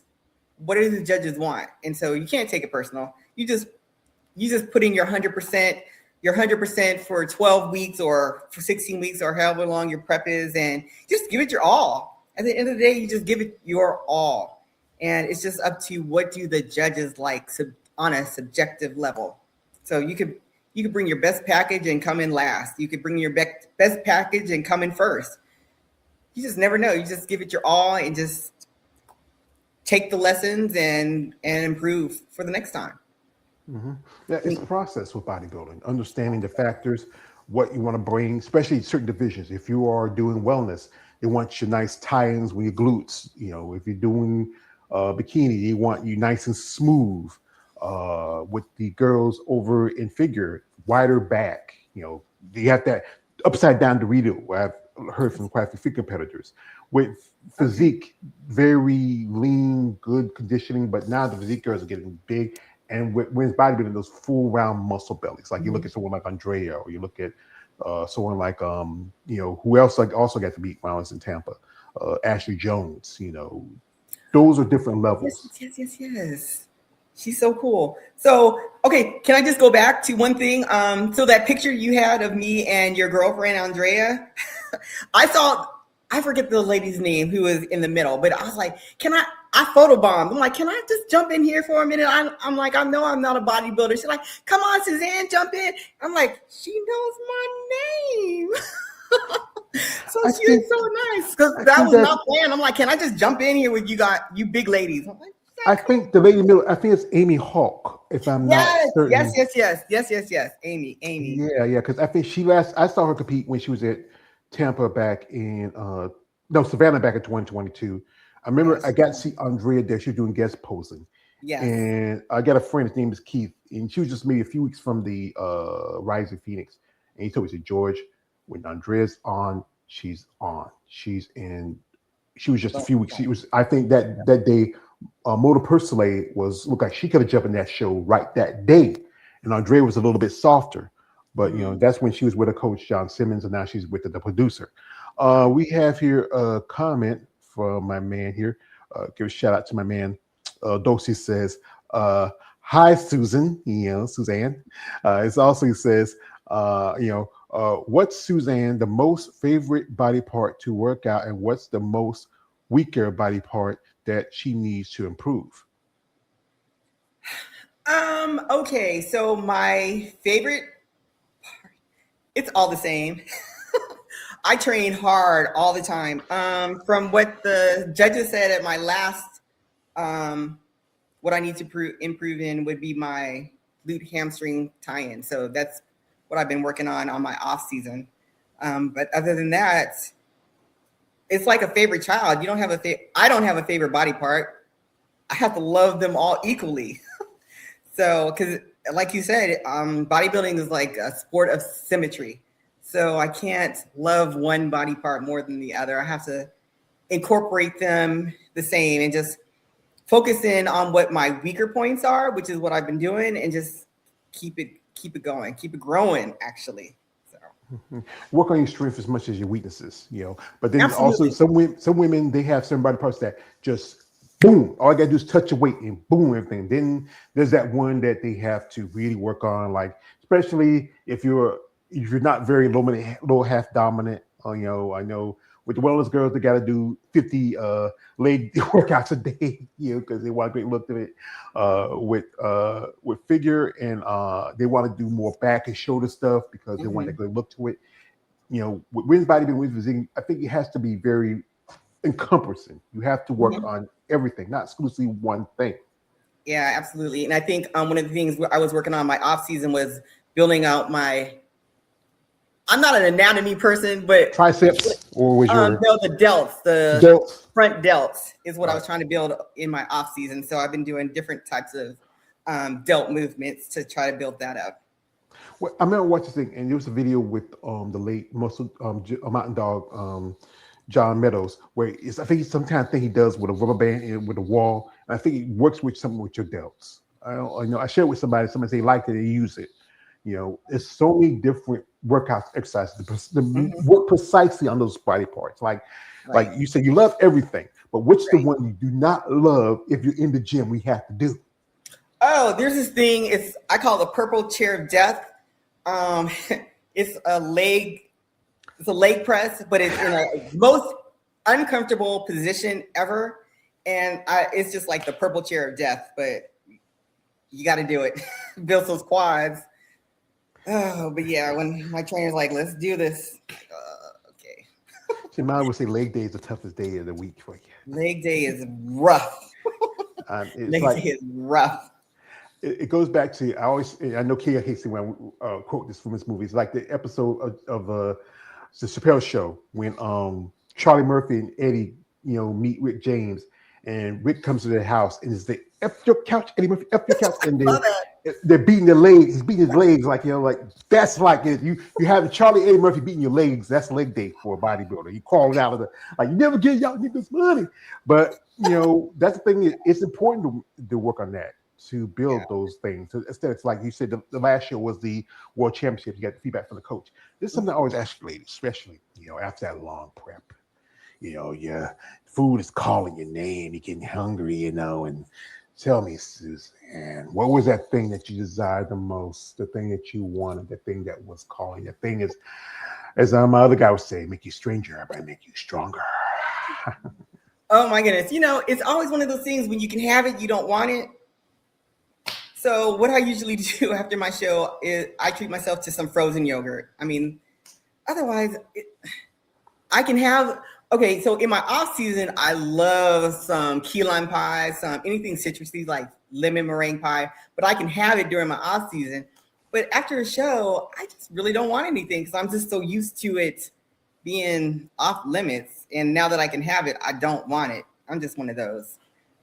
what do the judges want. And so you can't take it personal. You just you just put in your 100% for 12 weeks or for 16 weeks or however long your prep is, and just give it your all. At the end of the day, you just give it your all. And it's just up to what do the judges like on a subjective level. So you could bring your best package and come in last. You could bring your best package and come in first. You just never know. You just give it your all and just take the lessons and improve for the next time. Mm-hmm. Yeah, it's a process with bodybuilding, understanding the factors, what you want to bring, especially certain divisions. If you are doing wellness, they want your nice tie-ins with your glutes. You know, if you're doing bikini, they want you nice and smooth. With the girls over in figure, wider back. You know, you have that upside down Dorito. I've heard from quite a few figure competitors. With physique, very lean, good conditioning, but now the physique girls are getting big. And when it's bodybuilding, those full round muscle bellies. Like you look at someone like Andrea, or you look at someone like who else like also got to beat when I was in Tampa, Ashley Jones. You know, those are different levels. Yes. She's so cool. So, okay, can I just go back to one thing? So that picture you had of me and your girlfriend, Andrea, I forget the lady's name who was in the middle, but I was like, I photobombed. I'm like, can I just jump in here for a minute? I'm like, I know I'm not a bodybuilder. She's like, come on, Suzanne, jump in. I'm like, she knows my name. So she was so nice because that was not planned. I'm like, can I just jump in here with you big ladies? I'm like, I think the lady in the middle, I think it's Amy Hawk, if I'm not certain. Yes. Amy. Yeah, because I think I saw her compete when she was at Tampa back in Savannah back in 2022. I remember I got to see Andrea there. She was doing guest posing. Yes. And I got a friend, his name is Keith, and she was just maybe a few weeks from the Rising Phoenix. And he told me, he said, George, when Andrea's on, she's on. She was just a few weeks. I think that day, Motor Persolay looked like she could have jumped in that show right that day. And Andrea was a little bit softer. But, that's when she was with her coach, John Simmons, and now she's with the producer. We have here a comment from my man here. Give a shout out to my man. Dosey says, hi, Susan, Suzanne. It also says, what's Suzanne, the most favorite body part to work out, and what's the most weaker body part that she needs to improve? Okay, so my favorite part, it's all the same. I train hard all the time. From what the judges said at my last, what I need to improve in would be my glute hamstring tie-in. So that's what I've been working on my off season. But other than that, it's like a favorite child. I don't have a favorite body part. I have to love them all equally. So, because like you said, bodybuilding is like a sport of symmetry. So I can't love one body part more than the other. I have to incorporate them the same and just focus in on what my weaker points are, which is what I've been doing, and just keep it going, keep it growing, actually. So work on your strength as much as your weaknesses, But then also some women, they have certain body parts that just boom, all I gotta do is touch a weight and boom, everything. Then there's that one that they have to really work on, like especially if you're not very low half dominant. I know with the wellness girls, they got to do 50 leg workouts a day, because they want a great look at it. With figure, and they want to do more back and shoulder stuff because they want a good look to it. With women's bodybuilding, women's physique, I think it has to be very encompassing. You have to work on everything, not exclusively one thing. Yeah, absolutely. And I think one of the things I was working on my off season was building out I'm not an anatomy person, but triceps, or was your the delts, the front delts is what I was trying to build in my off season. So I've been doing different types of delt movements to try to build that up. Well, I remember watching this thing, and there was a video with the late muscle mountain dog John Meadows, where I think sometimes he does with a rubber band and with a wall, and I think it works with something with your delts. I shared with somebody said they liked it, they use it. There's so many different workouts, exercises that work precisely on those body parts. Like you said, you love everything, but which the one you do not love if you're in the gym we have to do? Oh, there's this thing. I call it the purple chair of death. Um, it's a leg. It's a leg press, but it's in a most uncomfortable position ever, and it's just like the purple chair of death. But you got to do it. Build those quads. Oh, but yeah, when my trainer's like, "Let's do this," okay. See, mine would say leg day is the toughest day of the week for you. Leg day is rough. It's Leg like day is rough. it goes back to I know Kia hates it when we quote this from this movie. It's like the episode of the Chappelle Show when Charlie Murphy and Eddie meet Rick James, and Rick comes to their house and is the F your couch, Eddie Murphy, F your couch, and they're beating their legs. He's beating his legs like that's like it. You have Charlie Eddie Murphy beating your legs. That's leg day for a bodybuilder. You crawling out of you never give y'all niggas money. But that's the thing. It's important to work on that, to build those things. So instead, it's like you said, the last show was the World Championship. You got the feedback from the coach. This is something I always ask ladies, especially after that long prep. Your food is calling your name. You're getting hungry, and tell me, Suzanne, what was that thing that you desired the most? The thing that you wanted, the thing that was calling. The thing is, as my other guy would say, make you stranger, but I make you stronger. Oh my goodness. It's always one of those things when you can have it, you don't want it. So what I usually do after my show is I treat myself to some frozen yogurt. I mean, otherwise I can have, okay, so in my off season, I love some key lime pie, some anything citrusy like lemon meringue pie, but I can have it during my off season. But after a show, I just really don't want anything because I'm just so used to it being off limits. And now that I can have it, I don't want it. I'm just one of those.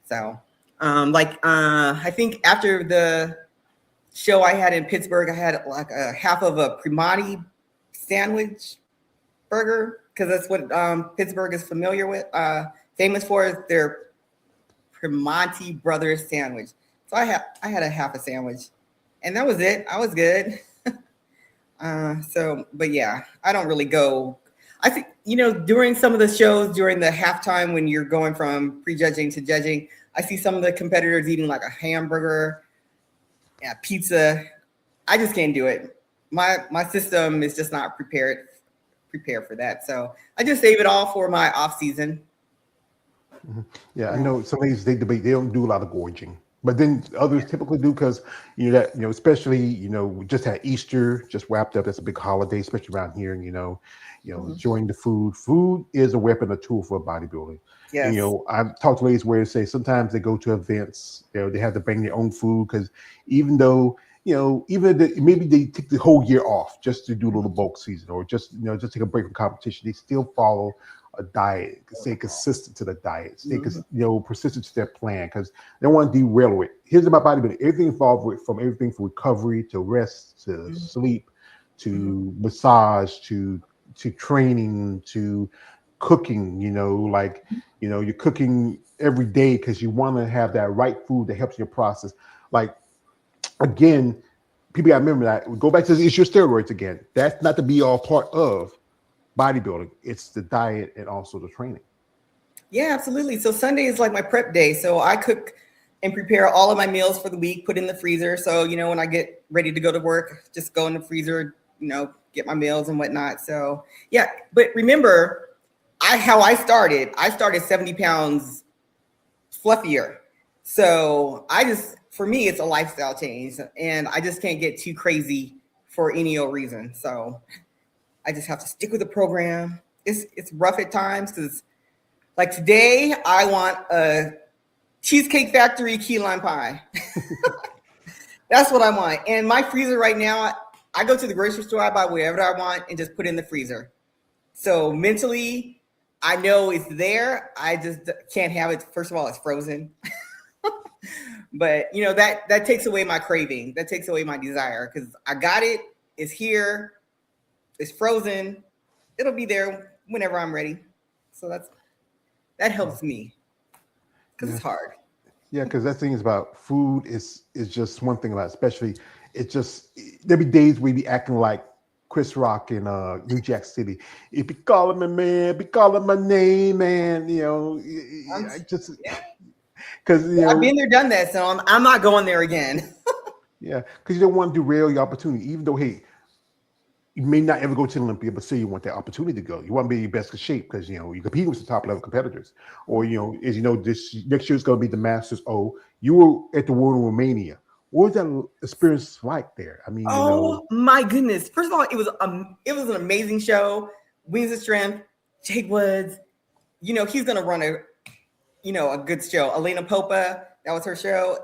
So I think after the show I had in Pittsburgh, I had like a half of a Primati sandwich burger, because that's what Pittsburgh is famous for, is their Primati Brothers sandwich. So I had a half a sandwich, and that was it. I was good. But yeah, I don't really go. I think, during some of the shows, during the halftime when you're going from prejudging to judging, I see some of the competitors eating like a hamburger, pizza. I just can't do it. My system is just not prepared for that. So I just save it all for my off season. Mm-hmm. Yeah, I know some ladies, they debate, they don't do a lot of gorging, but then others typically do, because especially we just had Easter just wrapped up. That's a big holiday, especially around here, and enjoying the food. Food is a weapon, a tool for bodybuilding. Yes. And, I've talked to ladies where they say sometimes they go to events, they have to bring their own food, because even though maybe they take the whole year off just to do a little bulk season, or just take a break from competition, they still follow a diet, stay consistent to the diet, stay persistent to their plan, because they want to derail it. Here's about bodybuilding: everything involved from everything from recovery to rest to sleep to massage to training to cooking. You're cooking every day because you want to have that right food that helps your process. Like, again, people got to remember that. Go back to the issue of steroids again. That's not the be all part of bodybuilding. It's the diet and also the training. Yeah, absolutely. So Sunday is like my prep day. So I cook and prepare all of my meals for the week, put in the freezer. So, when I get ready to go to work, just go in the freezer, get my meals and whatnot. So yeah, but remember, how I started 70 pounds fluffier. So for me, it's a lifestyle change, and I just can't get too crazy for any old reason. So I just have to stick with the program. It's rough at times, because like today I want a Cheesecake Factory key lime pie. That's what I want. And my freezer right now, I go to the grocery store, I buy whatever I want and just put it in the freezer. So mentally, I know it's there. I just can't have it. First of all, it's frozen. But that takes away my craving. That takes away my desire, because I got it. It's here. It's frozen. It'll be there whenever I'm ready. So that helps me, because it's hard. Yeah, because that thing is about food is just one thing about it, especially there'll be days we be acting like Chris Rock in New Jack City. If be calling me man, be calling my name, man. Because I've been there, done that, so I'm not going there again. yeah, because you don't want to derail your opportunity, even though hey, you may not ever go to the Olympia, but still you want that opportunity to go. You want to be in your best shape because you're competing with the top level competitors. Or as you know, this next year is going to be the Masters. Oh, you were at the World in Romania. What was that experience like there? I mean, Oh my goodness! First of all, it was an amazing show. Wings of Strength, Jake Woods. He's gonna run a good show. Elena Popa, that was her show.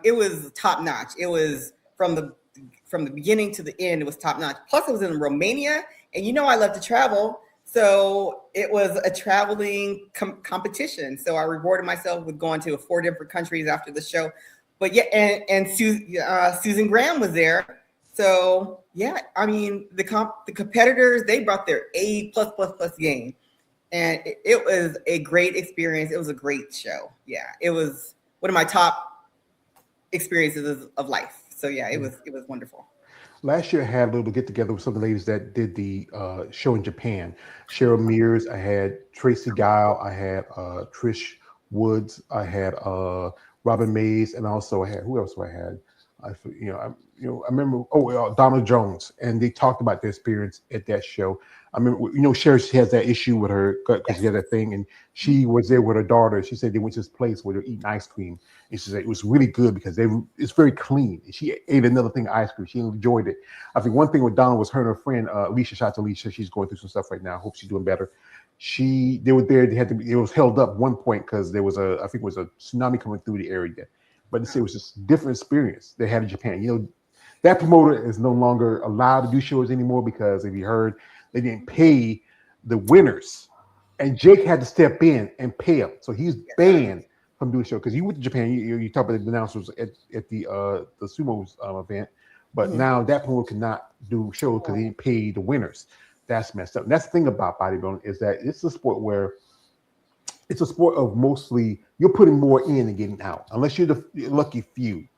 It was top notch. It was from the beginning to the end. It was top notch. Plus, it was in Romania, and I love to travel, so it was a traveling competition. So I rewarded myself with going to 4 different countries after the show. But yeah, and Susan Graham was there. So yeah, I mean the competitors, they brought their A plus game. And it was a great experience. It was a great show. Yeah, it was one of my top experiences of life. So yeah, it was wonderful. last year I had a little get together with some of the ladies that did the show in Japan. Cheryl Mears, I had Tracy Guile, I had Trish Woods, I had Robin Mays, and also I had who else do I had? I remember Donald Jones, and they talked about their experience at that show. I remember, Sherry, she has that issue with her because she had that thing, and she was there with her daughter. She said they went to this place where they're eating ice cream, and she said it was really good because it's very clean. And she ate another thing of ice cream. She enjoyed it. I think one thing with Donald was her and her friend Alicia. Shout out to Alicia. She's going through some stuff right now. Hope she's doing better. They were there. It was held up one point because there was I think it was a tsunami coming through the area. But it was just a different experience they had in Japan. That promoter is no longer allowed to do shows anymore because if you heard, they didn't pay the winners. And Jake had to step in and pay him. So he's banned from doing shows. Because you went to Japan, you talk about the announcers at the sumo event. But now that promoter cannot do shows because he didn't pay the winners. That's messed up. And that's the thing about bodybuilding is that it's a sport where it's a sport of mostly you're putting more in and getting out, unless you're the lucky few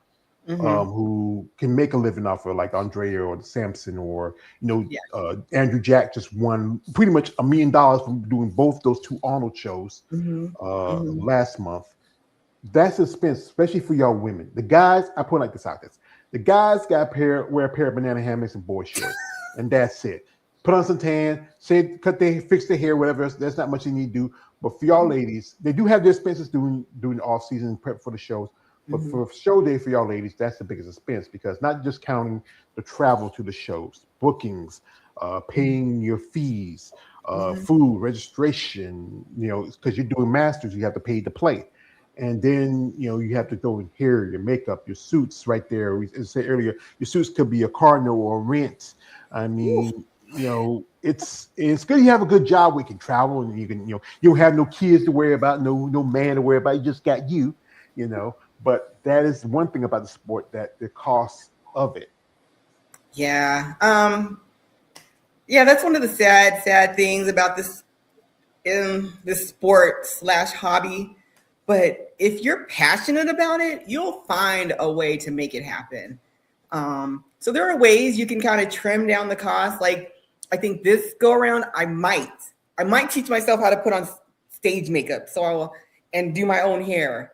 who can make a living off of like Andrea or the Samson or Andrew Jack just won pretty much $1 million from doing both those 2 Arnold shows last month. That's expensive, especially for y'all women. The guys, I put it like this out there. The guys got wear a pair of banana hammocks and boy shorts, and that's it. Put on some tan, fix their hair, whatever. There's not much they need to do. But for y'all ladies, they do have their expenses during the off season prep for the shows. But for show day for y'all ladies, that's the biggest expense because not just counting the travel to the shows, bookings, paying your fees, food, registration, because you're doing masters, you have to pay to play. And then, you have to go in hair, your makeup, your suits right there. As I said earlier, your suits could be a car note or a rent. I mean, it's good you have a good job where you can travel and you can, you don't have no kids to worry about, no man to worry about. You just got you. But that is one thing about the sport, that the cost of it. Yeah. That's one of the sad things about this sport / hobby. But if you're passionate about it, you'll find a way to make it happen. So there are ways you can kind of trim down the cost. Like I think this go around, I might teach myself how to put on stage makeup. And do my own hair.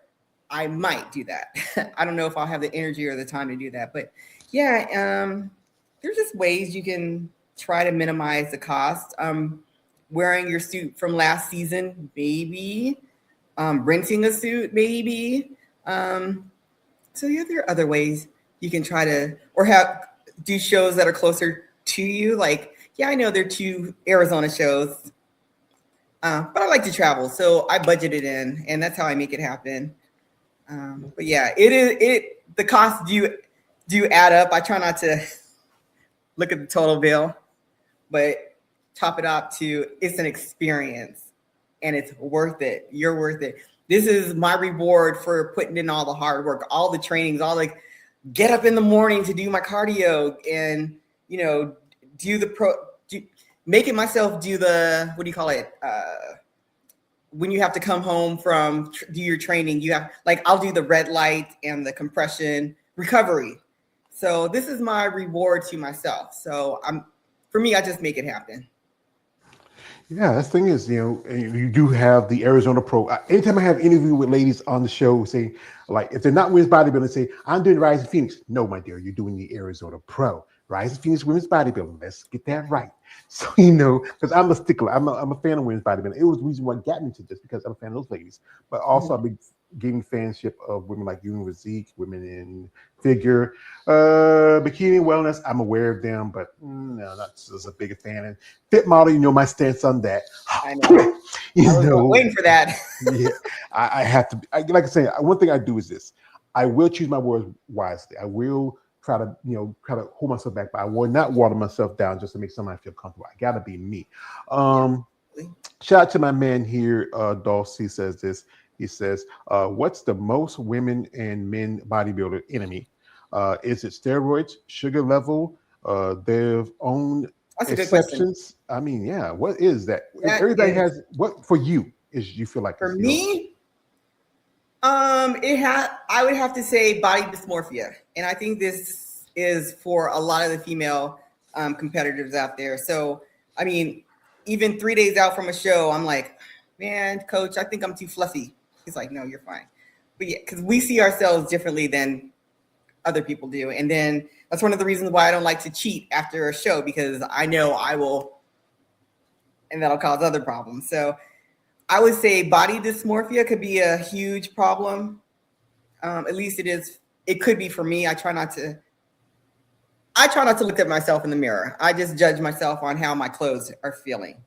I might do that. I don't know if I'll have the energy or the time to do that, but there's just ways you can try to minimize the cost. Wearing your suit from last season, maybe. Renting a suit, maybe. So there are other ways you can try to, or do shows that are closer to you. Like, I know there are 2 Arizona shows, but I like to travel, so I budget it in, and that's how I make it happen. But yeah, the costs do add up. I try not to look at the total bill, but top it up to it's an experience and it's worth it. You're worth it. This is my reward for putting in all the hard work, all the trainings, get up in the morning to do my cardio and, making myself do the, what do you call it? When you have to come home from do your training, I'll do the red light and the compression recovery. So this is my reward to myself. So for me, I just make it happen. Yeah, the thing is, you do have the Arizona Pro. Anytime I have interview with ladies on the show, say like if they're not women's bodybuilding, say I'm doing Rise of Phoenix. No, my dear, you're doing the Arizona Pro. Rise of Phoenix women's bodybuilding. Let's get that right. So because I'm a stickler, I'm a fan of women's bodybuilding. It was the reason what got me to this because I'm a fan of those ladies, but also I've been gaining fanship of women like you in physique, women in figure, bikini wellness. I'm aware of them, but no, not as a big fan. And fit model, my stance on that. I know. You I was know, waiting for that. yeah, I have to. Like I say, one thing I do is this: I will choose my words wisely. I will try to, try to hold myself back, but I will not water myself down just to make somebody feel comfortable. I gotta be me. Shout out to my man here, Dulcie says this. He says, "What's the most women and men bodybuilder enemy? Is it steroids, sugar level, their own That's a good question. exceptions? I mean, yeah. What is that? Everybody That is, has. What for you is you feel like for is me, I would have to say body dysmorphia. And I think this is for a lot of the female competitors out there. So, I mean, even 3 days out from a show, I'm like, man, coach, I think I'm too fluffy. He's like, no, you're fine. But yeah, because we see ourselves differently than other people do. And then that's one of the reasons why I don't like to cheat after a show, because I know I will, and that'll cause other problems. So I would say body dysmorphia could be a huge problem. At least it is. It could be for me. I try not to look at myself in the mirror. I just judge myself on how my clothes are feeling.